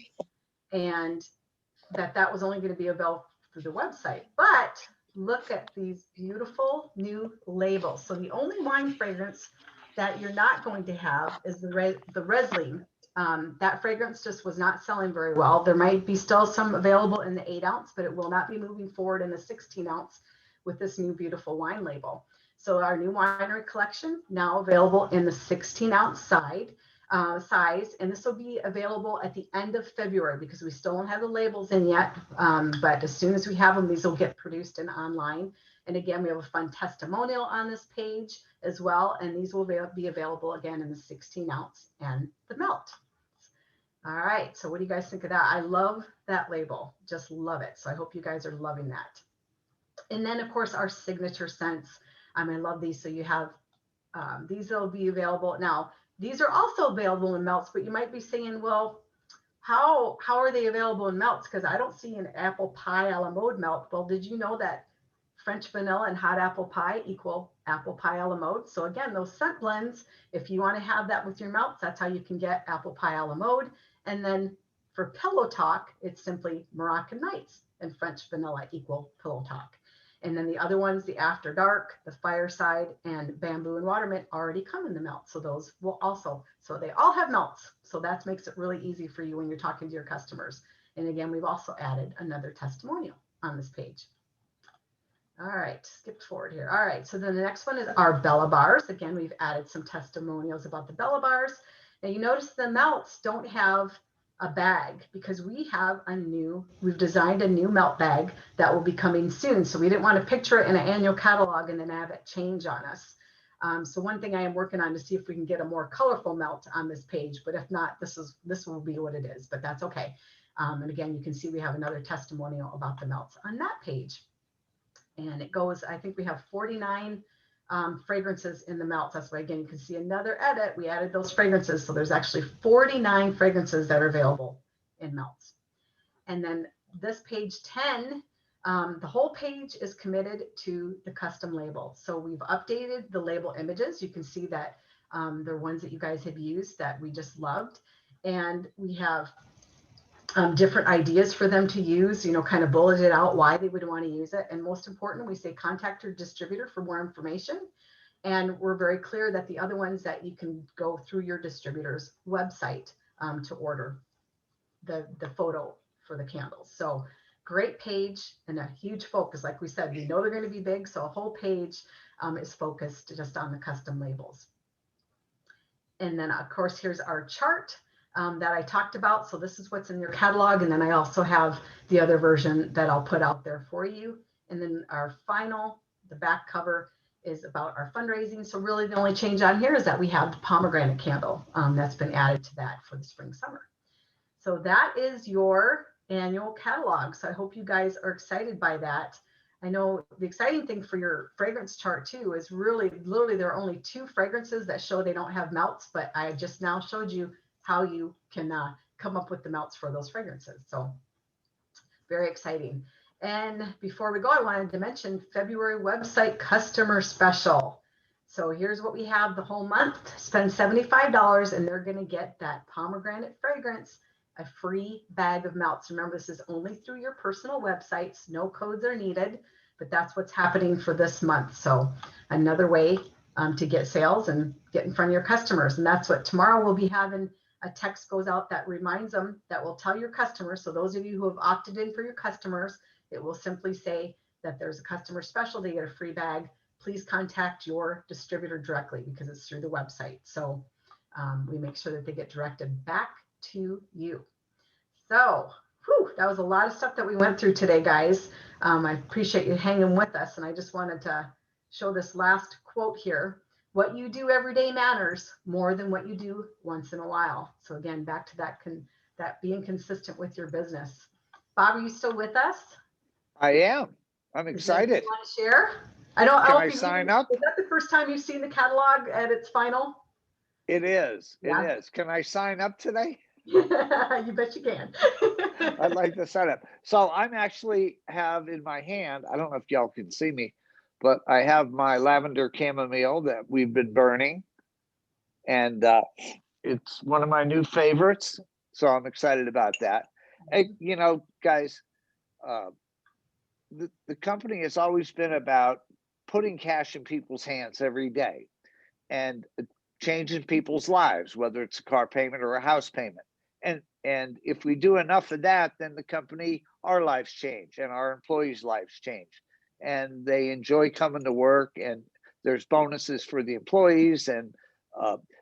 and that was only going to be available through the website. But look at these beautiful new labels. So the only wine fragrance that you're not going to have is the Riesling. That fragrance just was not selling very well. There might be still some available in the 8 ounce, but it will not be moving forward in the 16 ounce with this new beautiful wine label. So our new winery collection now available in the 16 ounce size, and this will be available at the end of February because we still don't have the labels in yet. But as soon as we have them, these will get produced and online. And again, we have a fun testimonial on this page as well, and these will be available again in the 16 ounce and the melt. All right, so what do you guys think of that? I love that label, just love it. So I hope you guys are loving that. And then of course our signature scents. I love these. So you have these will be available now. These are also available in melts, but you might be saying, well, how are they available in melts? Because I don't see an apple pie a la mode melt. Well, did you know that French vanilla and hot apple pie equal apple pie a la mode? So again, those scent blends, if you want to have that with your melts, that's how you can get apple pie a la mode. And then for Pillow Talk, it's simply Moroccan Nights and French vanilla equal Pillow Talk. And then the other ones, the After Dark, the Fireside, and Bamboo and Watermint already come in the melt. So those will also, so they all have melts. So that makes it really easy for you when you're talking to your customers. And again, we've also added another testimonial on this page. All right, skip forward here. All right, so then the next one is our Bella Bars. Again, we've added some testimonials about the Bella Bars. Now you notice the melts don't have a bag because we've designed a new melt bag that will be coming soon. So we didn't want to picture it in an annual catalog and then have it change on us. So one thing I am working on to see if we can get a more colorful melt on this page, but if not, this will be what it is, but that's okay. And again, you can see we have another testimonial about the melts on that page. And it goes, I think we have 49 fragrances in the melts. That's why, again, you can see another edit. We added those fragrances. So there's actually 49 fragrances that are available in melts. And then this page 10, the whole page is committed to the custom label. So we've updated the label images. You can see that they're ones that you guys have used that we just loved. And we have different ideas for them to use, kind of bulleted out why they would want to use it. And most important, we say contact your distributor for more information. And we're very clear that the other ones that you can go through your distributor's website to order the photo for the candles. So great page and a huge focus. Like we said, we know they're going to be big. So a whole page is focused just on the custom labels. And then of course, here's our chart that I talked about. So this is what's in your catalog. And then I also have the other version that I'll put out there for you. And then our final, the back cover is about our fundraising. So really the only change on here is that we have the pomegranate candle that's been added to that for the spring summer. So that is your annual catalog. So I hope you guys are excited by that. I know the exciting thing for your fragrance chart too is really literally there are only 2 fragrances that show they don't have melts, but I just now showed you how you can come up with the melts for those fragrances. So very exciting. And before we go, I wanted to mention February website customer special. So here's what we have the whole month. Spend $75 and they're going to get that pomegranate fragrance, a free bag of melts. Remember, this is only through your personal websites. No codes are needed, but that's what's happening for this month. So another way to get sales and get in front of your customers. And that's what tomorrow we'll be having. A text goes out that reminds them, that will tell your customers. So those of you who have opted in for your customers, it will simply say that there's a customer special, they get a free bag. Please contact your distributor directly because it's through the website. So we make sure that they get directed back to you. So that was a lot of stuff that we went through today, guys. I appreciate you hanging with us. And I just wanted to show this last quote here. What you do every day matters more than what you do once in a while. So again, back to that being consistent with your business. Bob, are you still with us? I am. I'm excited. You want to share? I don't Can know I if sign up? Is that the first time you've seen the catalog at its final? It is. Yeah. It is. Can I sign up today? You bet you can. I'd like to sign up. So I'm actually have in my hand, I don't know if y'all can see me, but I have my lavender chamomile that we've been burning. And it's one of my new favorites. So I'm excited about that. And, you know, guys, the company has always been about putting cash in people's hands every day and changing people's lives, whether it's a car payment or a house payment. And if we do enough of that, then the company, our lives change and our employees' lives change. And they enjoy coming to work, and there's bonuses for the employees. And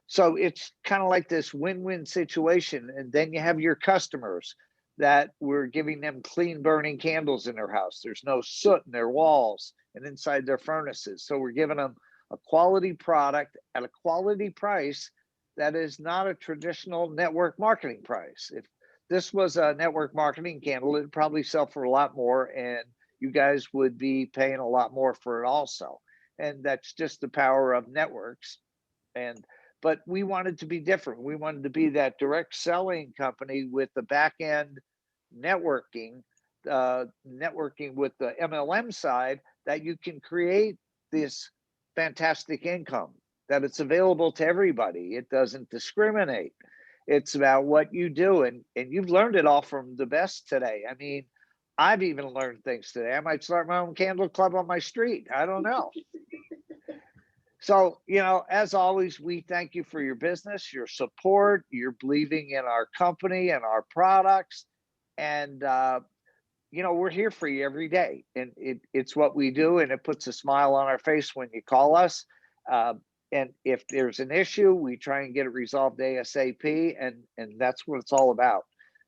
so it's kind of like this win-win situation. And then you have your customers that we're giving them clean burning candles in their house. There's no soot in their walls and inside their furnaces. So we're giving them a quality product at a quality price that is not a traditional network marketing price. If this was a network marketing candle, it'd probably sell for a lot more, and you guys would be paying a lot more for it also. And that's just the power of networks. But we wanted to be different. We wanted to be that direct selling company with the back end networking, networking with the MLM side, that you can create this fantastic income, that it's available to everybody. It doesn't discriminate. It's about what you do. And you've learned it all from the best today. I mean, I've even learned things today. I might start my own candle club on my street. I don't know. So, you know, as always, we thank you for your business, your support, your believing in our company and our products. And, you know, we're here for you every day. And it's what we do. And it puts a smile on our face when you call us. And if there's an issue, we try and get it resolved ASAP. And that's what it's all about.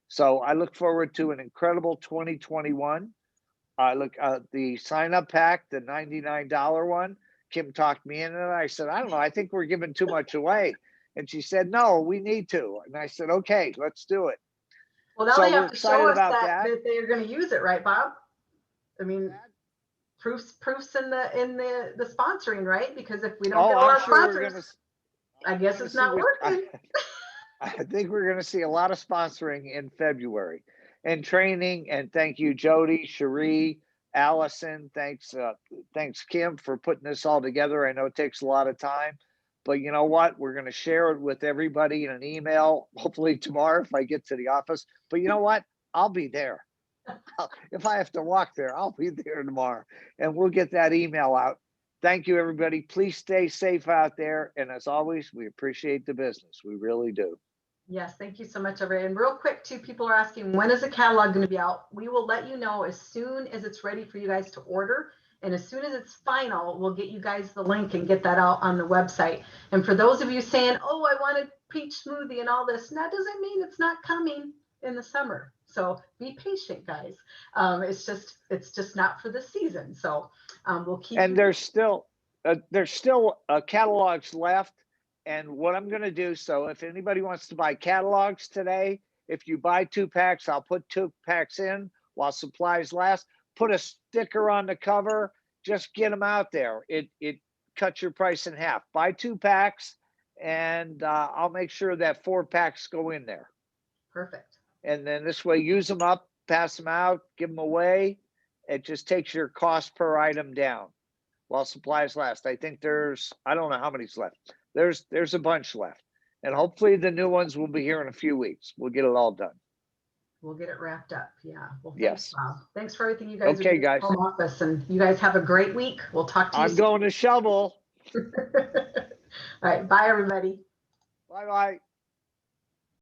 So I look forward to an incredible 2021. I look at the sign up pack, the $99 one. Kim talked me in, and I said, I don't know, I think we're giving too much away. And she said, no, we need to. And I said, okay, let's do it. Well, now So they we're have to excited show us about that that. they're going to use it, right, Bob? I mean, proofs in the sponsoring, right? Because if we don't Oh, get all I'm our sure we're sponsors, gonna. I guess it's not working. I think we're going to see a lot of sponsoring in February and training. And thank you, Jody, Sheree, Alison. Thanks, Kim, for putting this all together. I know it takes a lot of time, but you know what? We're going to share it with everybody in an email, hopefully tomorrow if I get to the office. But you know what? I'll be there. If I have to walk there, I'll be there tomorrow, and we'll get that email out. Thank you, everybody. Please stay safe out there. And as always, we appreciate the business. We really do. Yes, thank you so much, everybody. And real quick, too, people are asking, when is the catalog going to be out? We will let you know as soon as it's ready for you guys to order. And as soon as it's final, we'll get you guys the link and get that out on the website. And for those of you saying, oh, I wanted peach smoothie and all this, that doesn't mean it's not coming in the summer. So be patient, guys. It's just not for the season. So we'll keep. And there's still catalogs left. And what I'm going to do, so if anybody wants to buy catalogs today, if you buy 2 packs, I'll put 2 packs in while supplies last. Put a sticker on the cover. Just get them out there. It cuts your price in half. Buy 2 packs, and I'll make sure that 4 packs go in there. Perfect. And then this way, use them up, pass them out, give them away. It just takes your cost per item down. while supplies last. I think I don't know how many's left. There's a bunch left. And hopefully the new ones will be here in a few weeks. We'll get it all done. We'll get it wrapped up. Yeah. Well, thanks, Yes. Bob. Thanks for everything you guys are Okay, doing at guys. home office, and you guys have a great week. We'll talk to you I'm soon. going to shovel. All right. Bye, everybody. Bye-bye.